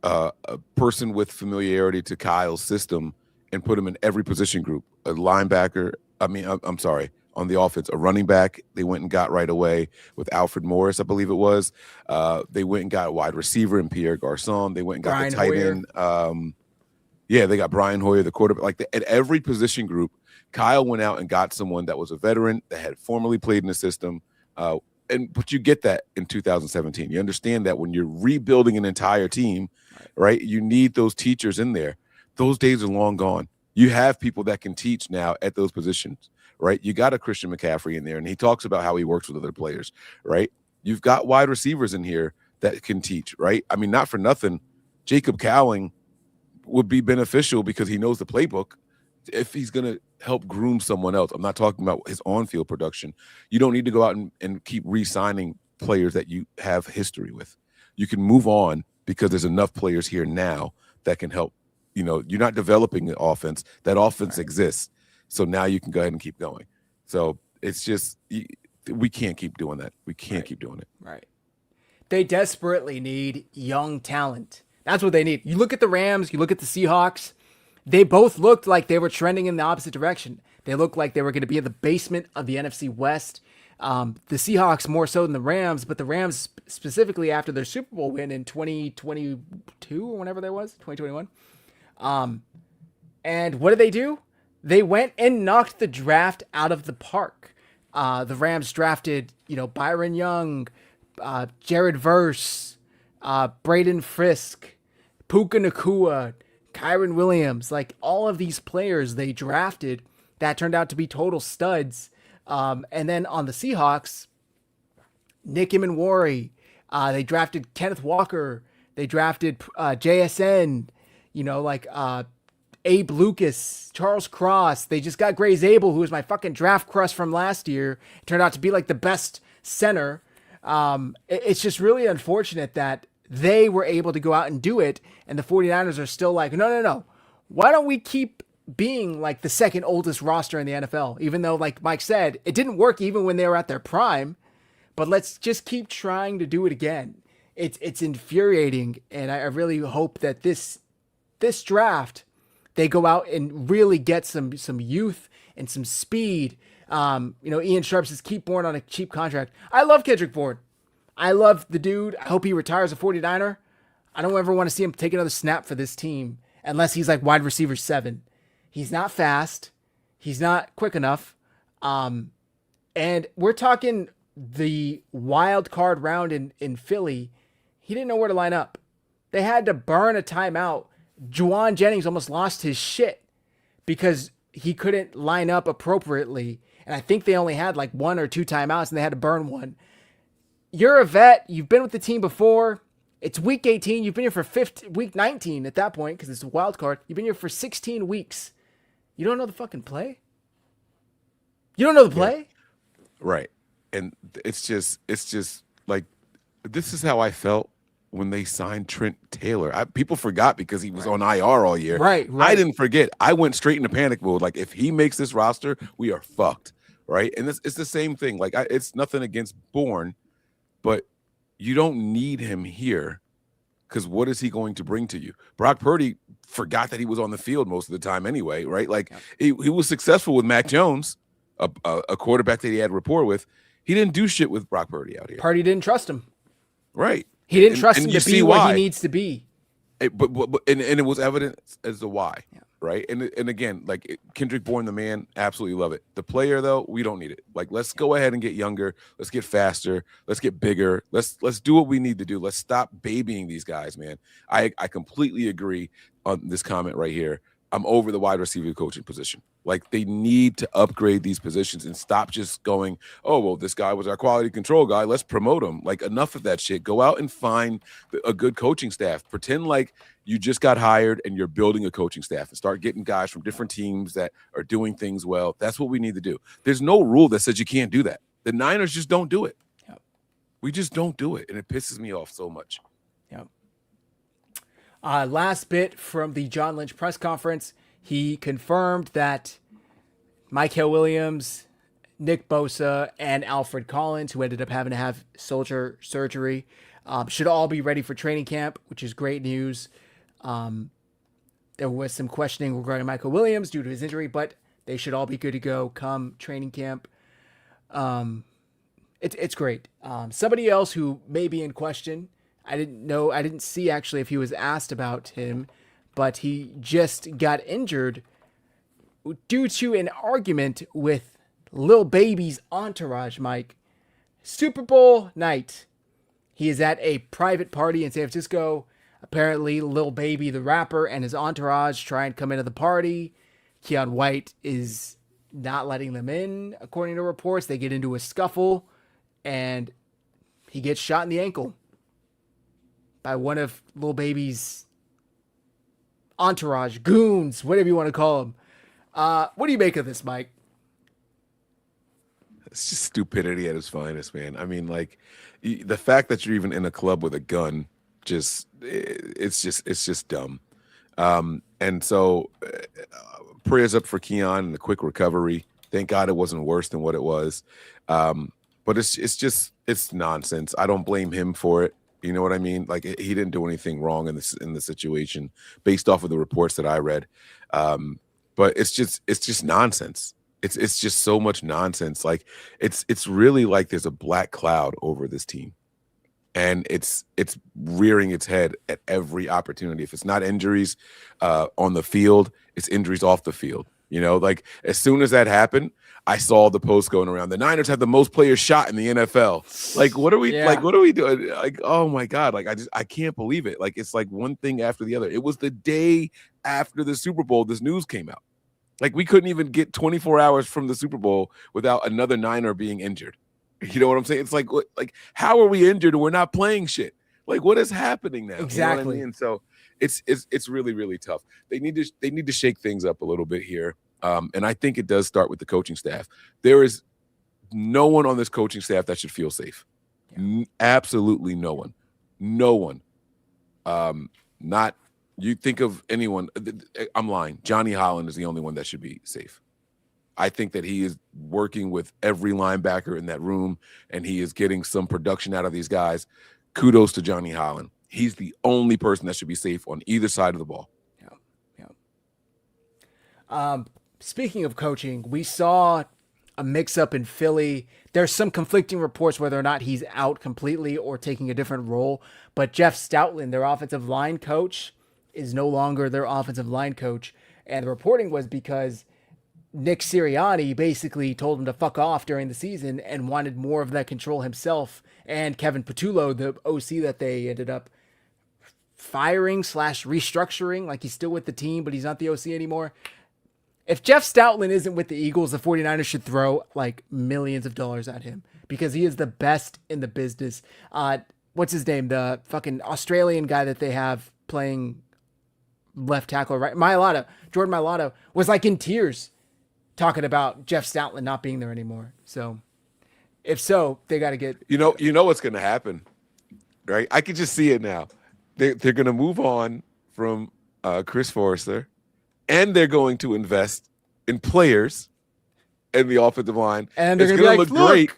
a person with familiarity to Kyle's system and put him in every position group. A linebacker, I'm sorry, on the offense, a running back they went and got right away with Alfred Morris, I believe it was. They went and got a wide receiver in Pierre Garçon. They went and got Brian the tight Hoyer. end. They got Brian Hoyer, the quarterback. At every position group, Kyle went out and got someone that was a veteran that had formerly played in the system. But you get that in 2017. You understand that when you're rebuilding an entire team, right? You need those teachers in there. Those days are long gone. You have people that can teach now at those positions, right? You got a Christian McCaffrey in there, and he talks about how he works with other players, right? You've got wide receivers in here that can teach, right? I mean, not for nothing, Jacob Cowling would be beneficial because he knows the playbook. If he's going to help groom someone else, I'm not talking about his on-field production. You don't need to go out and keep re-signing players that you have history with. You can move on because there's enough players here now that can help. You're not developing the offense. That offense exists. So now you can go ahead and keep going. So it's just, we can't keep doing that. We can't keep doing it. Right. They desperately need young talent. That's what they need. You look at the Rams, you look at the Seahawks, they both looked like they were trending in the opposite direction. They looked like they were going to be in the basement of the NFC West. The Seahawks more so than the Rams, but the Rams specifically after their Super Bowl win in 2022 or whenever that was, 2021. And what did they do? They went and knocked the draft out of the park. The Rams drafted, Byron Young, Jared Verse, Braden Frisk, Puka Nacua, Kyron Williams, all of these players they drafted that turned out to be total studs. And then on the Seahawks, Nick Imanwari, they drafted Kenneth Walker, they drafted JSN, Abe Lucas, Charles Cross. They just got Gray Zabel, who was my fucking draft crush from last year. It turned out to be the best center. It's just really unfortunate that they were able to go out and do it, and the 49ers are still no. Why don't we keep being the second oldest roster in the NFL? Even though, like Mike said, it didn't work even when they were at their prime, but let's just keep trying to do it again. It's infuriating, and I really hope that this draft, they go out and really get some youth and some speed. Ian Sharp says keep Bourne on a cheap contract. I love Kendrick Bourne. I love the dude. I hope he retires a 49er. I don't ever want to see him take another snap for this team unless he's wide receiver 7. He's not fast. He's not quick enough. And we're talking the wild card round in Philly. He didn't know where to line up. They had to burn a timeout. Juwan Jennings almost lost his shit because he couldn't line up appropriately. And I think they only had 1 or 2 timeouts and they had to burn one. You're a vet. You've been with the team before. It's week 18. You've been here for week 19 at that point because it's a wild card. You've been here for 16 weeks. You don't know the fucking play? You don't know the play? Yeah. Right. And it's just this is how I felt when they signed Trent Taylor. People forgot because he was on IR all year. Right. I didn't forget. I went straight into panic mode. If he makes this roster, we are fucked. Right. And it's the same thing. It's nothing against Bourne, but you don't need him here because what is he going to bring to you? Brock Purdy forgot that he was on the field most of the time anyway, right? He was successful with Mac Jones, a quarterback that he had rapport with. He didn't do shit with Brock Purdy out here. Purdy didn't trust him. Right. He didn't trust him to be where he needs to be. And it was evident as to why, Yeah. right? And again, like Kendrick Bourne, the man, absolutely love it. The player, though, we don't need it. Like, let's go ahead and get younger. Let's get faster. Let's get bigger. Let's do what we need to do. Let's stop babying these guys, man. I completely agree on this comment right here. I'm over the wide receiver coaching position. Like, they need to upgrade these positions and stop just going, oh, well, this guy was our quality control guy. Let's promote him. Like, enough of that shit. Go out and find a good coaching staff. Pretend like you just got hired and you're building a coaching staff and start getting guys from different teams that are doing things well. That's what we need to do. There's no rule that says you can't do that. The Niners just don't do it. Yep. We just don't do it. And it pisses me off so much. Yep. Last bit from the John Lynch press conference, he confirmed that Mykal Williams, Nick Bosa, and Alfred Collins, who ended up having to have shoulder surgery, should all be ready for training camp, which is great news. There was some questioning regarding Mykal Williams due to his injury, but they should all be good to go come training camp. It's great. Somebody else who may be in question, I didn't see actually if he was asked about him, but he just got injured due to an argument with Lil Baby's entourage, Mike. Super Bowl night. He is at a private party in San Francisco. Apparently, Lil Baby, the rapper, and his entourage try and come into the party. Keon White is not letting them in, according to reports. They get into a scuffle, and he gets shot in the ankle by one of Lil Baby's entourage, goons, whatever you want to call them. What do you make of this, Mike? It's just stupidity at its finest, man. I mean, like, the fact that you're even in a club with a gun, it's just dumb. And so prayers up for Keon and the quick recovery. Thank God it wasn't worse than what it was. But it's nonsense. I don't blame him for it. You know what I mean? Like, he didn't do anything wrong in the situation based off of the reports that I read. But it's just nonsense. It's just so much nonsense. Like, it's really like there's a black cloud over this team, and it's rearing its head at every opportunity. If it's not injuries on the field, it's injuries off the field. You know, like, as soon as that happened, I saw the post going around. The Niners have the most players shot in the NFL. Like, what are we what are we doing? Like, oh my God. Like, I can't believe it. Like, it's like one thing after the other. It was the day after the Super Bowl this news came out. Like, we couldn't even get 24 hours from the Super Bowl without another Niner being injured. You know what I'm saying? It's like, how are we injured and we're not playing shit? Like, what is happening now? Exactly. You know what I mean? So it's really, really tough. They need to shake things up a little bit here. And I think it does start with the coaching staff. There is no one on this coaching staff that should feel safe. Yeah. Absolutely no one. No one. Not you think of anyone. I'm lying. Johnny Holland is the only one that should be safe. I think that he is working with every linebacker in that room, and he is getting some production out of these guys. Kudos to Johnny Holland. He's the only person that should be safe on either side of the ball. Yeah. Speaking of coaching, we saw a mix-up in Philly. There's some conflicting reports whether or not he's out completely or taking a different role. But Jeff Stoutland, their offensive line coach, is no longer their offensive line coach. And the reporting was because Nick Sirianni basically told him to fuck off during the season and wanted more of that control himself. And Kevin Patullo, the OC that they ended up firing / restructuring, like he's still with the team, but he's not the OC anymore. If Jeff Stoutland isn't with the Eagles, the 49ers should throw like millions of dollars at him because he is the best in the business. What's his name? The fucking Australian guy that they have playing left tackle, right? Jordan Mailata was like in tears talking about Jeff Stoutland not being there anymore. So if so, they got to get, you know what's going to happen, right? I can just see it now. They're going to move on from Chris Forrester. And they're going to invest in players in the offensive line. And they're going to look like, great.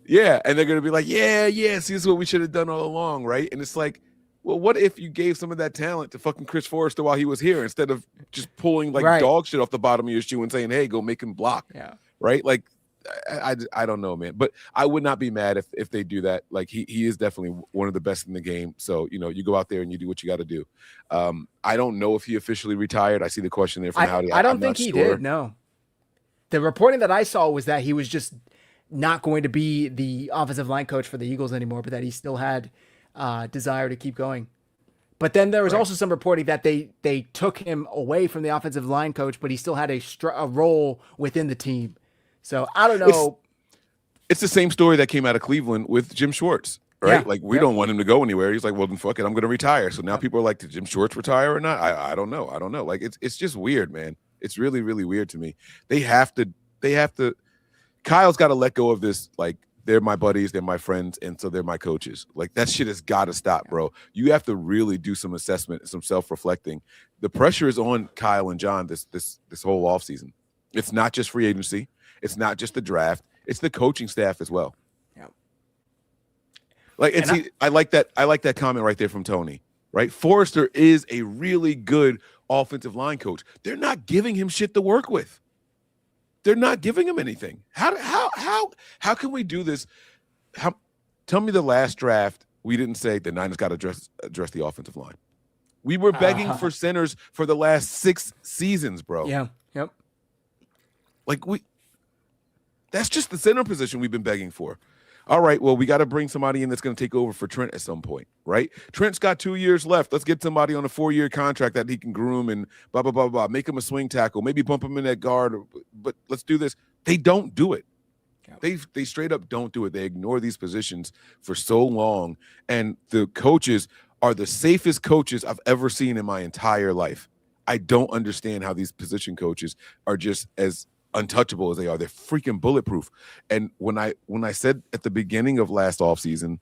Yeah. And they're going to be like, yeah, see, this is what we should have done all along, right? And it's like, well, what if you gave some of that talent to fucking Chris Forrester while he was here instead of just pulling like dog shit off the bottom of your shoe and saying, hey, go make him block. Yeah. Right? Like, I don't know, man. But I would not be mad if they do that. Like he is definitely one of the best in the game. So you go out there and you do what you got to do. I don't know if he officially retired. I see the question there from Howdy. I don't I'm think not he sure. did. No, the reporting that I saw was that he was just not going to be the offensive line coach for the Eagles anymore, but that he still had desire to keep going. But then there was also some reporting that they took him away from the offensive line coach, but he still had a role within the team. So I don't know. It's the same story that came out of Cleveland with Jim Schwartz, right? Yeah. Like we don't want him to go anywhere. He's like, well, then fuck it, I'm going to retire. So now people are like, did Jim Schwartz retire or not? I don't know. I don't know. Like it's just weird, man. It's really, really weird to me. They have to. Kyle's got to let go of this. Like they're my buddies, they're my friends, and so they're my coaches. Like that shit has got to stop, bro. You have to really do some assessment, some self-reflecting. The pressure is on Kyle and John this whole offseason. It's not just free agency. It's not just the draft. It's the coaching staff as well. Yeah. Like I like that comment right there from Tony. Right? Forrester is a really good offensive line coach. They're not giving him shit to work with. They're not giving him anything. How can we do this? Tell me the last draft we didn't say the Niners got to address the offensive line. We were begging for centers for the last 6 seasons, bro. Yeah. Yep. Like that's just the center position we've been begging for. All right, well, we got to bring somebody in that's going to take over for Trent at some point, right? Trent's got 2 years left. Let's get somebody on a 4-year contract that he can groom and blah, blah, blah, blah. Make him a swing tackle. Maybe bump him in at guard. But let's do this. They don't do it. Yeah. They straight up don't do it. They ignore these positions for so long. And the coaches are the safest coaches I've ever seen in my entire life. I don't understand how these position coaches are just as untouchable as they are. They're freaking bulletproof. And when I said at the beginning of last offseason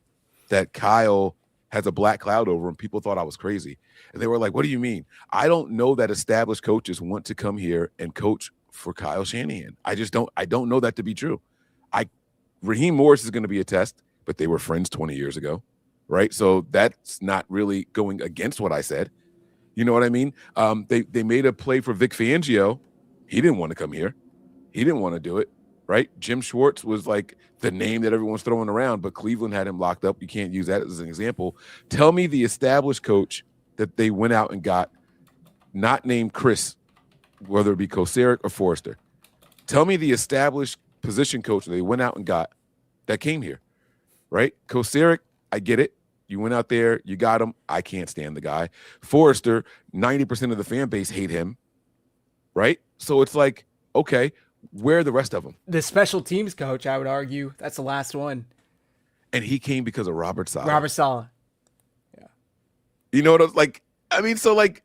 that Kyle has a black cloud over him, people thought I was crazy. And they were like, what do you mean? I don't know that established coaches want to come here and coach for Kyle Shanahan. I don't know that to be true. Raheem Morris is going to be a test, but they were friends 20 years ago, right? So that's not really going against what I said. You know what I mean? They made a play for Vic Fangio. He didn't want to come here. He didn't want to do it, right? Jim Schwartz was like the name that everyone's throwing around, but Cleveland had him locked up. You can't use that as an example. Tell me the established coach that they went out and got, not named Chris, whether it be Kocurek or Forrester. Tell me the established position coach that they went out and got that came here, right? Kocurek, I get it. You went out there, you got him. I can't stand the guy. Forrester, 90% of the fan base hate him, right? So it's like, okay, where are the rest of them? The special teams coach, I would argue, that's the last one. And he came because of Robert Saleh. Robert Saleh. Yeah. You know what I was like? I mean, so like,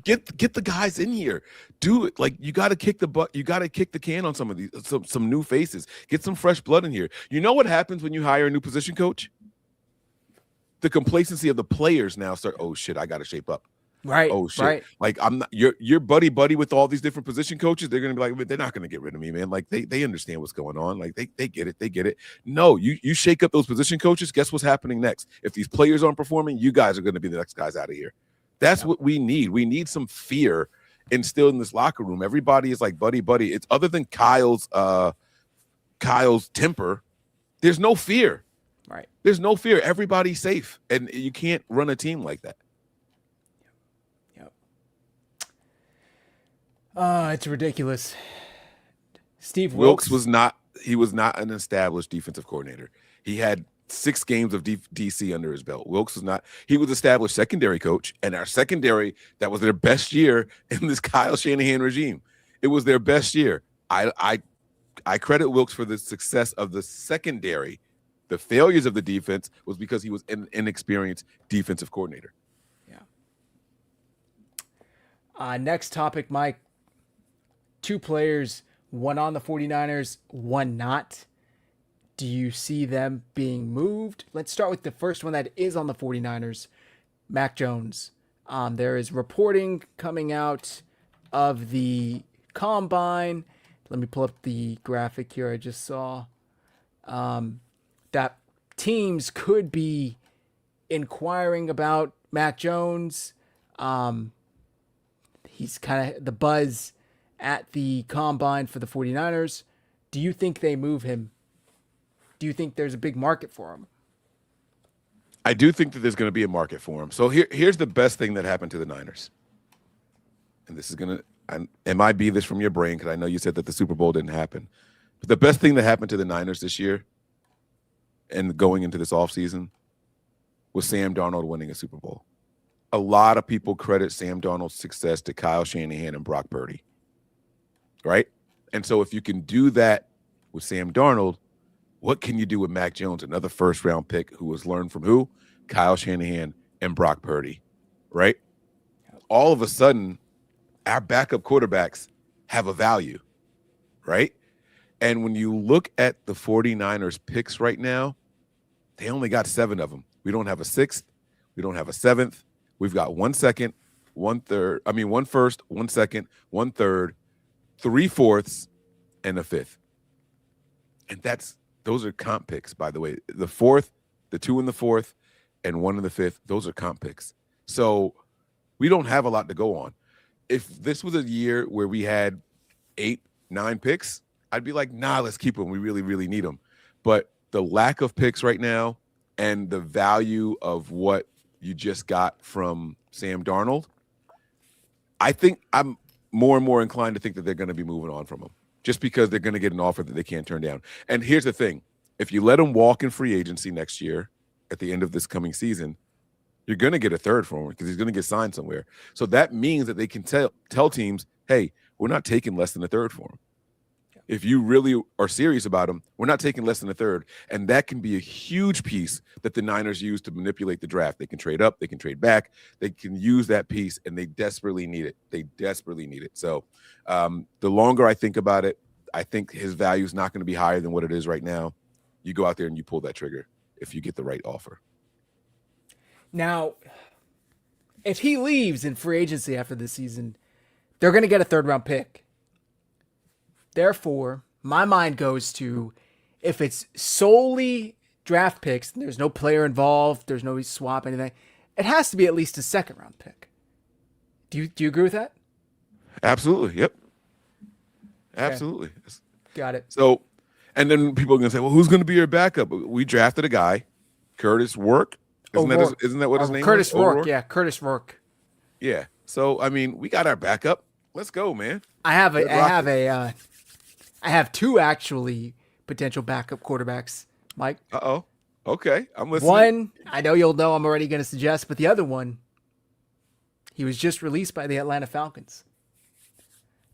get the guys in here. Do it. Like, you got to kick the butt. You got to kick the can on some of these, some new faces. Get some fresh blood in here. You know what happens when you hire a new position coach? The complacency of the players now start, oh shit, I got to shape up. Right. Oh shit. Right. Like I'm not you're buddy with all these different position coaches. They're gonna be like, they're not gonna get rid of me, man. Like they understand what's going on. Like they get it. They get it. No, you shake up those position coaches. Guess what's happening next? If these players aren't performing, you guys are gonna be the next guys out of here. That's what we need. We need some fear instilled in this locker room. Everybody is like buddy. It's other than Kyle's temper. There's no fear. Right. There's no fear. Everybody's safe, and you can't run a team like that. It's ridiculous. Steve Wilks was not an established defensive coordinator. He had 6 games of DC under his belt. Wilks was not. He was established secondary coach, and our secondary, that was their best year in this Kyle Shanahan regime. It was their best year. I credit Wilks for the success of the secondary. The failures of the defense was because he was an inexperienced defensive coordinator. Yeah. Next topic, Mike. 2 players, one on the 49ers, one not. Do you see them being moved? Let's start with the first one that is on the 49ers, Mac Jones. There is reporting coming out of the combine. Let me pull up the graphic here I just saw. That teams could be inquiring about Mac Jones. He's kind of the buzz at the combine for the 49ers. Do you think they move him? Do you think there's a big market for him? I do think that there's going to be a market for him. So here's the best thing that happened to the Niners. And this is going to, it might be this from your brain because I know you said that the Super Bowl didn't happen. But the best thing that happened to the Niners this year and going into this offseason was Sam Darnold winning a Super Bowl. A lot of people credit Sam Darnold's success to Kyle Shanahan and Brock Purdy, right? And so if you can do that with Sam Darnold, what can you do with Mac Jones, another first-round pick who was learned from who? Kyle Shanahan and Brock Purdy, right? All of a sudden, our backup quarterbacks have a value, right? And when you look at the 49ers picks right now, they only got 7 of them. We don't have a 6th. We don't have a 7th. We've got 1 second, 1 third. I mean, 1 first, 1 second, 1 third, 3 fourths, and a 5th. And those are comp picks, by the way. The 4th, the 2 in the 4th, and 1 in the 5th, those are comp picks. So we don't have a lot to go on. If this was a year where we had 8, 9 picks, I'd be like, nah, let's keep them. We really, really need them. But the lack of picks right now and the value of what you just got from Sam Darnold, I think I'm more and more inclined to think that they're going to be moving on from him just because they're going to get an offer that they can't turn down. And here's the thing. If you let him walk in free agency next year at the end of this coming season, you're going to get a third for him because he's going to get signed somewhere. So that means that they can tell teams, hey, we're not taking less than a third for him. If you really are serious about him, we're not taking less than a third. And that can be a huge piece that the Niners use to manipulate the draft. They can trade up. They can trade back. They can use that piece, and they desperately need it. They desperately need it. So the longer I think about it, I think his value is not going to be higher than what it is right now. You go out there and you pull that trigger if you get the right offer. Now, if he leaves in free agency after this season, they're going to get a 3rd-round pick. Therefore, my mind goes to if it's solely draft picks, there's no player involved, there's no swap, anything, it has to be at least a 2nd-round pick. Do you agree with that? Absolutely. Yep. Absolutely. Okay. Got it. So, and then people are going to say, well, who's going to be your backup? We drafted a guy, Curtis Rourke. Isn't that what his name Curtis was? Rourke. Yeah, Curtis Rourke. Yeah. So, I mean, we got our backup. Let's go, man. I have 2 actually potential backup quarterbacks, Mike. Uh-oh. Okay. I'm listening. One, I know you'll know I'm already going to suggest, but the other one, he was just released by the Atlanta Falcons.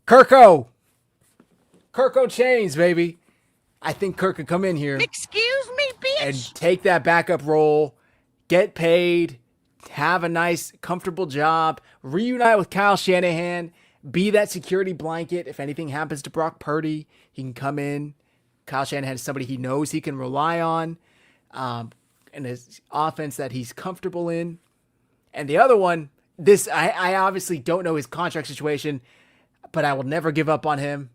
Kirko Chains, baby. I think Kirk can come in here. Excuse me, bitch. And take that backup role, get paid, have a nice, comfortable job, reunite with Kyle Shanahan, be that security blanket. If anything happens to Brock Purdy, he can come in. Kyle Shanahan is somebody he knows he can rely on, and his offense that he's comfortable in. And the other one, I obviously don't know his contract situation, but I will never give up on him.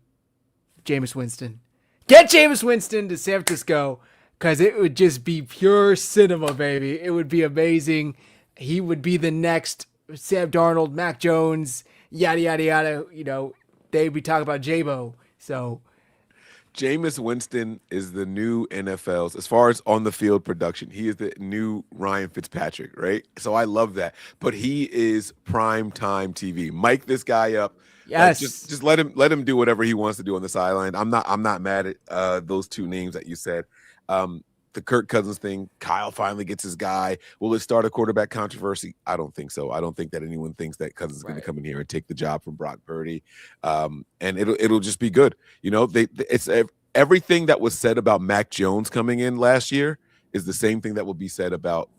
Jameis Winston. Get Jameis Winston to San Francisco, because it would just be pure cinema, baby. It would be amazing. He would be the next Sam Darnold, Mac Jones, yada, yada, yada. You know, they'd be talking about J-Bo. So Jameis Winston is the new NFL's, as far as on the field production, he is the new Ryan Fitzpatrick, right? So I love that. But he is prime time TV. Mic this guy up. Yes. Just let him do whatever he wants to do on the sideline. I'm not mad at those 2 names that you said. The Kirk Cousins thing, Kyle finally gets his guy. Will it start a quarterback controversy? I don't think so. I don't think that anyone thinks that Cousins is going to come in here and take the job from Brock Purdy. And it'll just be good. You know, it's everything that was said about Mac Jones coming in last year is the same thing that will be said about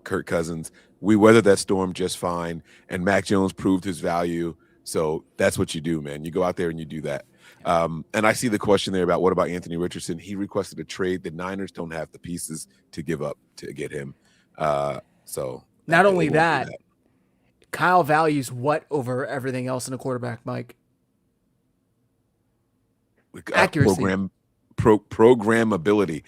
Kirk Cousins. We weathered that storm just fine, and Mac Jones proved his value. So that's what you do, man. You go out there and you do that. And I see the question there about what about Anthony Richardson? He requested a trade. The Niners don't have the pieces to give up to get him. So not only that, Kyle values what over everything else in a quarterback, Mike? Accuracy. Programmability.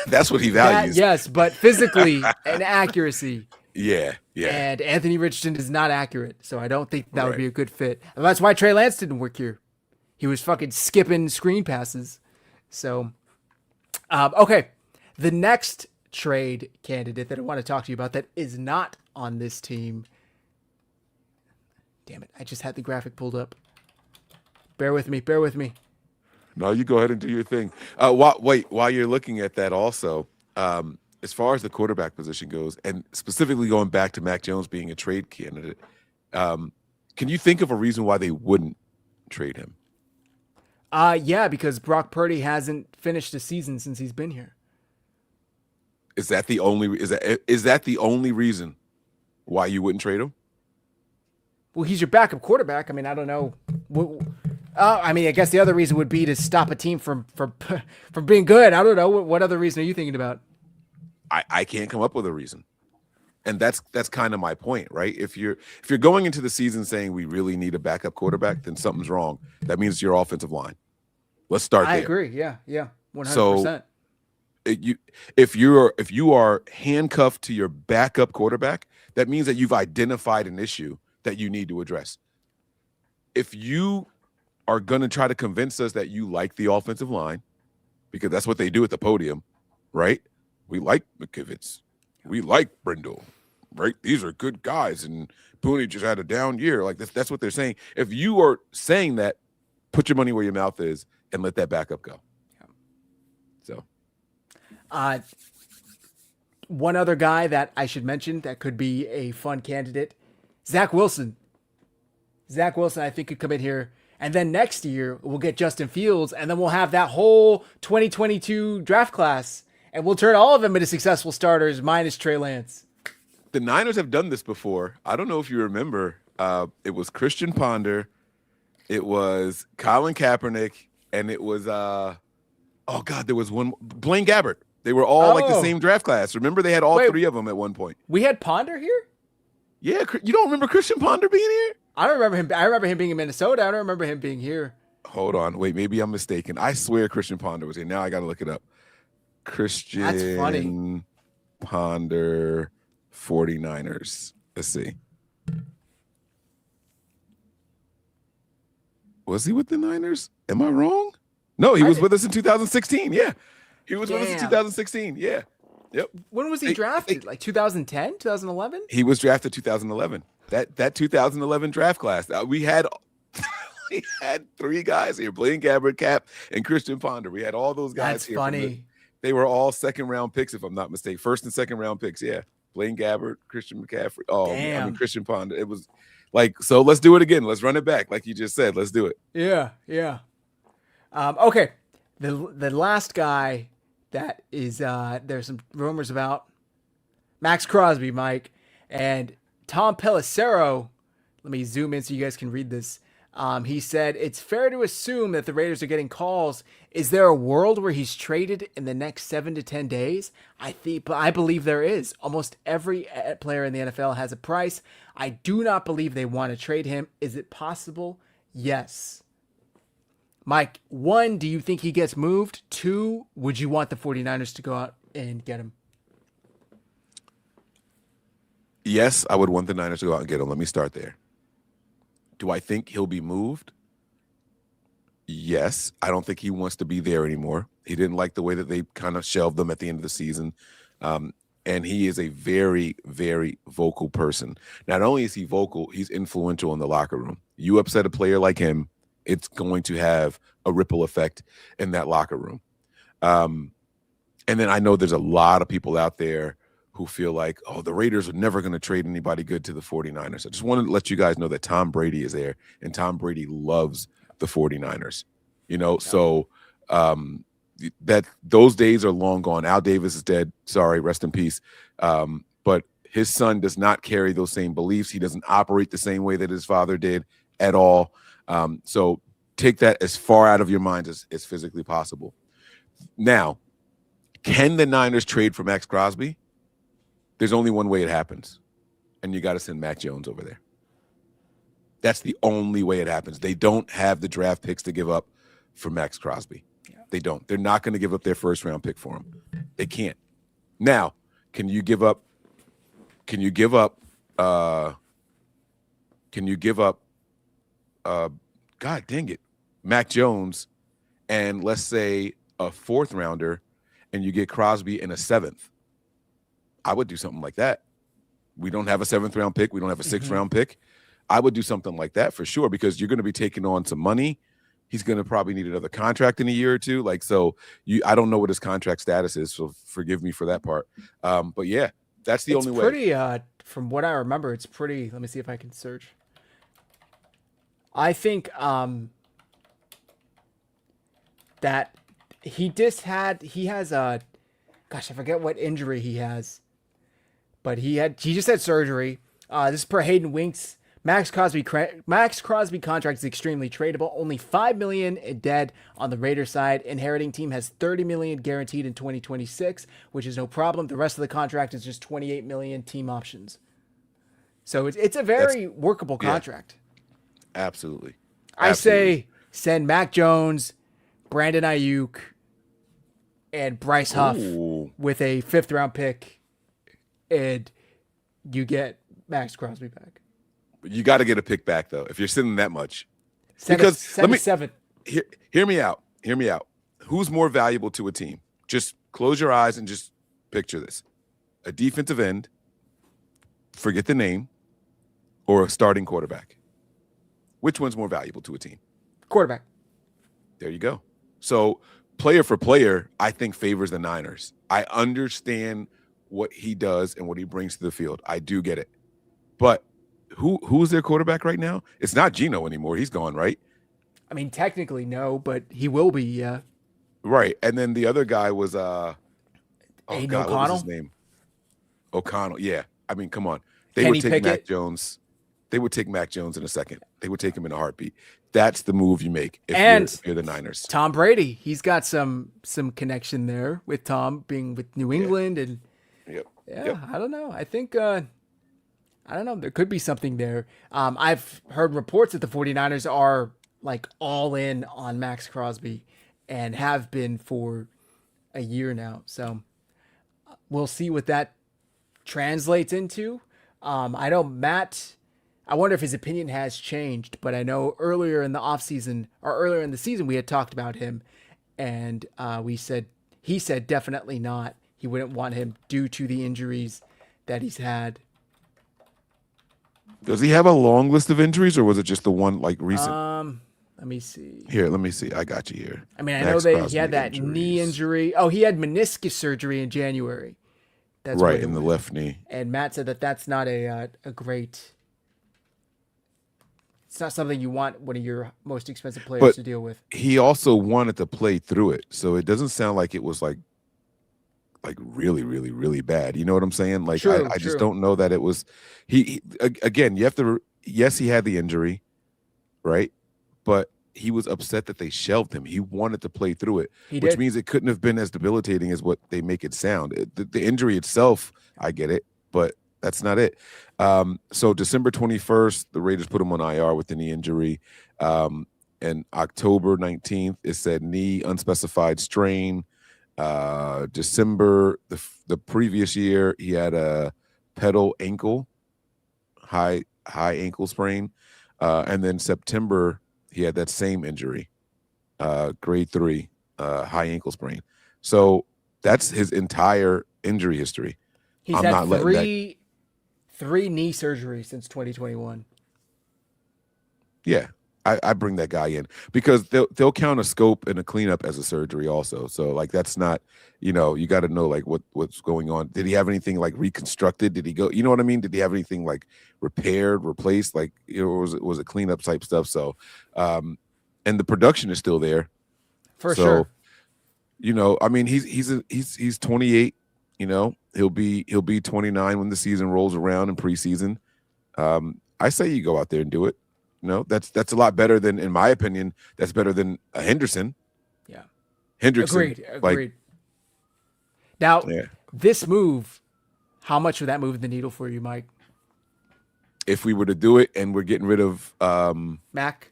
That's what he values. Yes, but physically and accuracy. Yeah. And Anthony Richardson is not accurate, so I don't think that would be a good fit. And that's why Trey Lance didn't work here. he was fucking skipping screen passes. So, okay. The next trade candidate that I want to talk to you about that is not on this team. Damn it. I just had the graphic pulled up. Bear with me. No, you go ahead and do your thing. While you're looking at that also, as far as the quarterback position goes, and specifically going back to Mac Jones being a trade candidate, can you think of a reason why they wouldn't trade him? Yeah, because Brock Purdy hasn't finished a season since he's been here. Is that the only reason why you wouldn't trade him? Well, he's your backup quarterback. I mean, I don't know. I mean, I guess the other reason would be to stop a team from being good. I don't know. What other reason are you thinking about? I can't come up with a reason. And that's kind of my point, right? If you're going into the season saying we really need a backup quarterback, then something's wrong. That means it's your offensive line. Let's start there. I agree. Yeah, 100%. So if you are handcuffed to your backup quarterback, that means that you've identified an issue that you need to address. If you are going to try to convince us that you like the offensive line, because that's what they do at the podium, right? We like McKivitz. We like Brindle, right? These are good guys, and Pooney just had a down year. Like that's what they're saying. If you are saying that, put your money where your mouth is and let that backup go. So, one other guy that I should mention that could be a fun candidate, Zach Wilson. Zach Wilson, I think, could come in here. And then next year, we'll get Justin Fields, and then we'll have that whole 2022 draft class, and we'll turn all of them into successful starters, minus Trey Lance. The Niners have done this before. I don't know if you remember. It was Christian Ponder, it was Colin Kaepernick, and it was, there was one, Blaine Gabbert. They were all like the same draft class. Remember, they had all three of them at one point. We had Ponder here? Yeah, you don't remember Christian Ponder being here? I don't remember him. I remember him being in Minnesota. I don't remember him being here. Hold on. Wait, maybe I'm mistaken. I swear Christian Ponder was here. Now I got to look it up. Christian That's funny. Ponder 49ers. Let's see. Was he with the Niners? Am I wrong? No, he was with us in 2016. Yeah. He was with us in 2016. Yeah. Yep. When was he drafted? Like 2010, 2011? He was drafted 2011. That 2011 draft class. We had three guys here: Blaine Gabbert, Cap, and Christian Ponder. We had all those guys. That's here. Funny. They were all second round picks, if I'm not mistaken. First and second round picks. Yeah. Blaine Gabbert, Christian McCaffrey. Oh, damn. I mean, Christian Ponder. It was like, so let's do it again. Let's run it back. Like you just said, let's do it. Yeah. Okay. The last guy that is, there's some rumors about Max Crosby, Mike, and Tom Pelissero. Let me zoom in so you guys can read this. He said, it's fair to assume that the Raiders are getting calls. Is there a world where he's traded in the next 7 to 10 days? I believe there is. Almost every player in the NFL has a price. I do not believe they want to trade him. Is it possible? Yes. Mike, 1, do you think he gets moved? 2, would you want the 49ers to go out and get him? Yes, I would want the Niners to go out and get him. Let me start there. Do I think he'll be moved? Yes. I don't think he wants to be there anymore. He didn't like the way that they kind of shelved them at the end of the season. And he is a very, very vocal person. Not only is he vocal, he's influential in the locker room. You upset a player like him, it's going to have a ripple effect in that locker room. And then I know there's a lot of people out there who feel like, oh, the Raiders are never going to trade anybody good to the 49ers. I just wanted to let you guys know that Tom Brady is there, and Tom Brady loves the 49ers. So that those days are long gone. Al Davis is dead. Sorry, rest in peace. But his son does not carry those same beliefs. He doesn't operate the same way that his father did at all. So take that as far out of your mind as physically possible. Now, can the Niners trade for Max Crosby? There's only one way it happens, and you got to send Mac Jones over there. That's the only way it happens. They don't have the draft picks to give up for Max Crosby. Yeah. They don't. They're not going to give up their first-round pick for him. They can't. Now, can you give up? God dang it! Mac Jones and let's say a 4th rounder, and you get Crosby in a 7th. I would do something like that. We don't have a 7th round pick. We don't have a 6th round pick. I would do something like that for sure, because you're going to be taking on some money. He's going to probably need another contract in a year or two. Like, so I don't know what his contract status is, so forgive me for that part. But yeah, that's the only way. Pretty, from what I remember, it's pretty, let me see if I can search. I think, that he has a, gosh, I forget what injury he has, but he just had surgery. This is per Hayden Winks. Max Crosby contract is extremely tradable. Only $5 million in dead on the Raiders side. Inheriting team has $30 million guaranteed in 2026, which is no problem. The rest of the contract is just $28 million team options. So it's a very workable contract. Absolutely. I say send Mac Jones, Brandon Ayuk, and Bryce Huff with a 5th round pick, and you get Max Crosby back. You got to get a pick back though if you're sending that much. Send a 7th. Hear me out. Hear me out. Who's more valuable to a team? Just close your eyes and just picture this: a defensive end, forget the name, or a starting quarterback. Which one's more valuable to a team? Quarterback. There you go. So player for player, I think favors the Niners. I understand what he does and what he brings to the field. I do get it. But who's their quarterback right now? It's not Geno anymore. He's gone, right? I mean, technically no, but he will be, yeah. Right. And then the other guy was Aiden O'Connell. What was his name? O'Connell. Yeah. I mean, come on. They Kenny would take Pickett. Mac Jones. They would take Mac Jones in a second. They would take him in a heartbeat. That's the move you make if you're the Niners. Tom Brady, he's got some connection there with Tom being with New England, and I don't know. I think I don't know. There could be something there. I've heard reports that the 49ers are like all in on Max Crosby and have been for a year now. So we'll see what that translates into. I know Matt, I wonder if his opinion has changed, but I know earlier in the season, we had talked about him, and he said definitely not. He wouldn't want him due to the injuries that he's had. Does he have a long list of injuries, or was it just the one like recent? Let me see. Here, let me see. I got you here. I mean, I know that he had that knee injury. Oh, he had meniscus surgery in January. That's right, in the left knee. And Matt said that that's not a great. It's not something you want one of your most expensive players to deal with. He also wanted to play through it, so it doesn't sound like it was like really, really, really bad. You know what I'm saying? Like, I just don't know that it was. He again, you have to. Yes, he had the injury, right? But he was upset that they shelved him. He wanted to play through it, which means it couldn't have been as debilitating as what they make it sound. The injury itself, I get it, but that's not it. So December 21st, the Raiders put him on IR with the knee injury. And October 19th, it said knee unspecified strain. December, the previous year, he had a pedal ankle, high ankle sprain. And then September, he had that same injury, grade 3, high ankle sprain. So that's his entire injury history. He's had three knee surgeries since 2021. Yeah, I bring that guy in because they'll count a scope and a cleanup as a surgery also. So like that's not, you got to know like what's going on. Did he have anything like reconstructed? Did he go? You know what I mean? Did he have anything like repaired, replaced? Like was it cleanup type stuff? So, and the production is still there for sure. I mean he's 28. He'll be 29 when the season rolls around in preseason. I say you go out there and do it. That's a lot better than, in my opinion, that's better than a Henderson. Yeah. Hendrickson. Agreed. Now, this move, how much would that move the needle for you, Mike? If we were to do it and we're getting rid of Mac,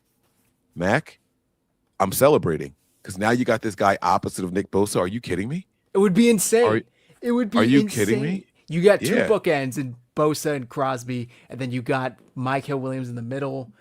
I'm celebrating because now you got this guy opposite of Nick Bosa. Are you kidding me? It would be insane. It would be Are you insane. kidding me? You got two bookends in Bosa and Crosby, and then you got Mike Hill Williams in the middle.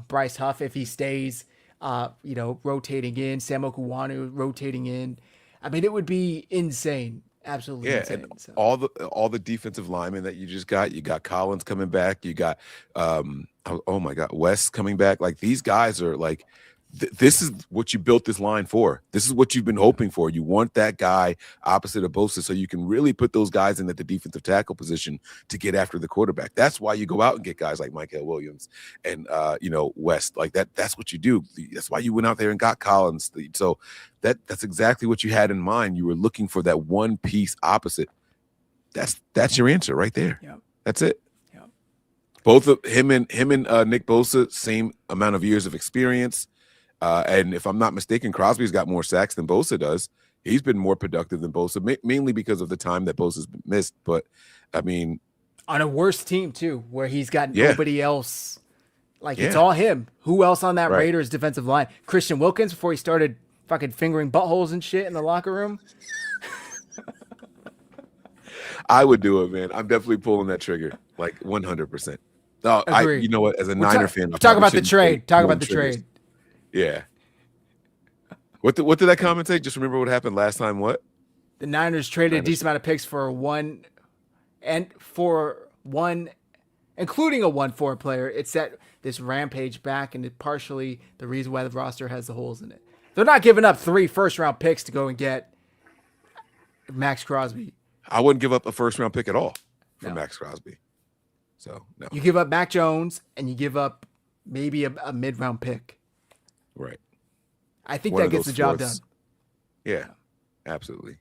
Bryce Huff, if he stays, rotating in, Sam Okuwanu rotating in. I mean, it would be insane. Absolutely Yeah, insane. and So. all the defensive linemen that you just got. You got Collins coming back. You got oh my God, West coming back. Like these guys are like this is what you built this line for. This is what you've been hoping for. You want that guy opposite of Bosa so you can really put those guys in at the defensive tackle position to get after the quarterback. That's why you go out and get guys like Michael Williams and West. Like that's what you do. That's why you went out there and got Collins. So that's exactly what you had in mind. You were looking for that one piece opposite. That's your answer right there. Yeah. That's it. Yeah. Both of him and Nick Bosa, same amount of years of experience. And if I'm not mistaken, Crosby's got more sacks than Bosa does. He's been more productive than Bosa, mainly because of the time that Bosa's been missed. But, I mean. On a worse team, too, where he's got nobody else. Like, it's Yeah. all him. Who else on that Right. Raiders defensive line? Christian Wilkins before he started fucking fingering buttholes and shit in the locker room? I would do it, man. I'm definitely pulling that trigger, like 100%. No, Agreed. you know what? As a Niner fan, I talk probably about the shouldn't trade. pull Talk more about the triggers. trade. Yeah. What did that comment say? Just remember what happened last time. What? The Niners traded a decent amount of picks for one, including a 1-4 player. It set this rampage back, and it partially the reason why the roster has the holes in it. They're not giving up 3 first-round picks to go and get Max Crosby. I wouldn't give up a first-round pick at all for No. Max Crosby. So, no. You give up Mac Jones, and you give up maybe a mid-round pick. Right. I think One that of gets the those job fourths. done. Yeah, absolutely.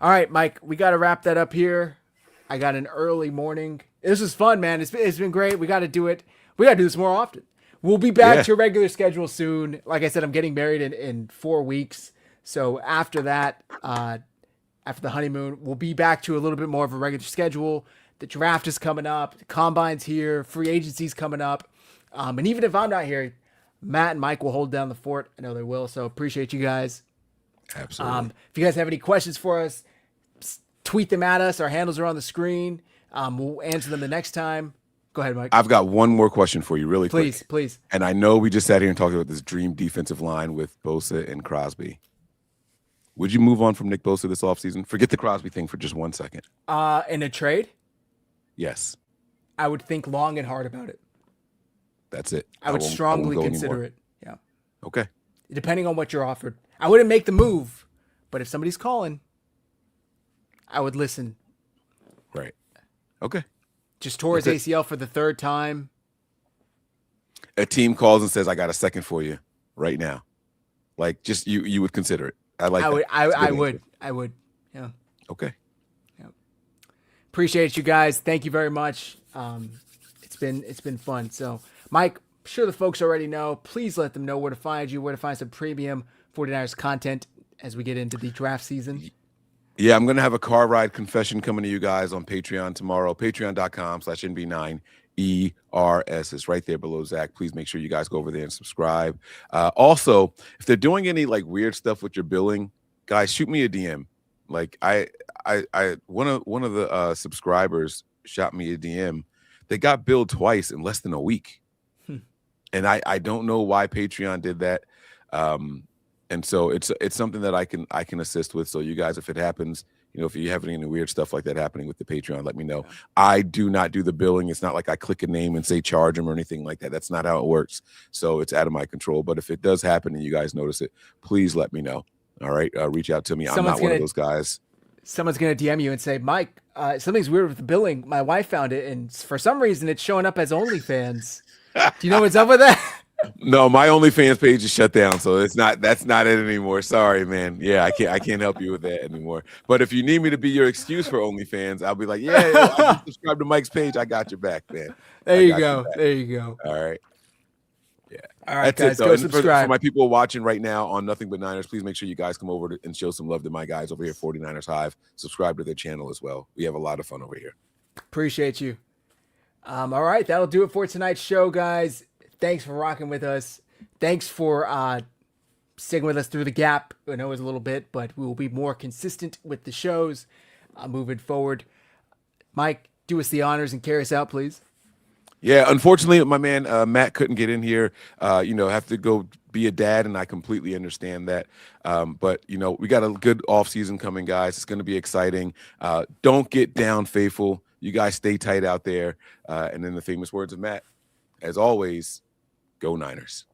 All right, Mike, we got to wrap that up here. I got an early morning. This was fun, man. It's been great. We got to do it. We got to do this more often. We'll be back to a regular schedule soon. Like I said, I'm getting married in 4 weeks. So after that, after the honeymoon, we'll be back to a little bit more of a regular schedule. The draft is coming up. The combine's here. Free agency's coming up. And even if I'm not here, Matt and Mike will hold down the fort. I know they will. So appreciate you guys. Absolutely. If you guys have any questions for us, tweet them at us. Our handles are on the screen. We'll answer them the next time. Go ahead, Mike. I've got one more question for you really quick. Please. And I know we just sat here and talked about this dream defensive line with Bosa and Crosby. Would you move on from Nick Bosa this offseason? Forget the Crosby thing for just 1 second. In a trade, Yes, I would think long and hard about it. that's it. I would won't strongly go consider anymore. it. Yeah. Okay. Depending on what you're offered. I wouldn't make the move, but if somebody's calling, I would listen. Right. Okay. Just tore his That's it. ACL for the 3rd time. A team calls and says, "I got a second for you right now." Like, just you would consider it. I like. I would. that. It's a good answer. I would. Yeah. Okay. Appreciate you guys. Thank you very much. It's been fun. So, Mike, I'm sure the folks already know. Please let them know where to find you, where to find some premium 49ers content as we get into the draft season. Yeah, I'm going to have a car ride confession coming to you guys on Patreon tomorrow. Patreon.com/NB9ERS. It's right there below Zach. Please make sure you guys go over there and subscribe. Also, if they're doing any like weird stuff with your billing, guys, shoot me a DM. Like one of the subscribers shot me a DM. They got billed twice in less than a week. And I don't know why Patreon did that. And so it's something that I can assist with. So you guys, if it happens, if you have any weird stuff like that happening with the Patreon, let me know. I do not do the billing. It's not like I click a name and say charge them or anything like that. That's not how it works. So it's out of my control. But if it does happen and you guys notice it, please let me know. All right. Reach out to me. I'm not one of those guys. Someone's going to DM you and say, Mike, something's weird with the billing. My wife found it, and for some reason, it's showing up as OnlyFans. Do you know what's up with that? No, my OnlyFans page is shut down, so that's not it anymore. Sorry, man. Yeah, I can't help you with that anymore. But if you need me to be your excuse for OnlyFans, I'll be like, yeah, I subscribe to Mike's page. I got your back, man. There you go. All right. Yeah. All right, That's guys, it, go and subscribe. For my people watching right now on Nothing But Niners, please make sure you guys come over and show some love to my guys over here at 49ers Hive. Subscribe to their channel as well. We have a lot of fun over here. Appreciate you. All right, that'll do it for tonight's show, guys. Thanks for rocking with us. Thanks for sticking with us through the gap. I know it was a little bit, but we will be more consistent with the shows moving forward. Mike, do us the honors and carry us out, please. Yeah, unfortunately, my man Matt couldn't get in here. Have to go be a dad, and I completely understand that. But we got a good off season coming, guys. It's going to be exciting. Don't get down, faithful. You guys stay tight out there. And in the famous words of Matt, as always, go Niners.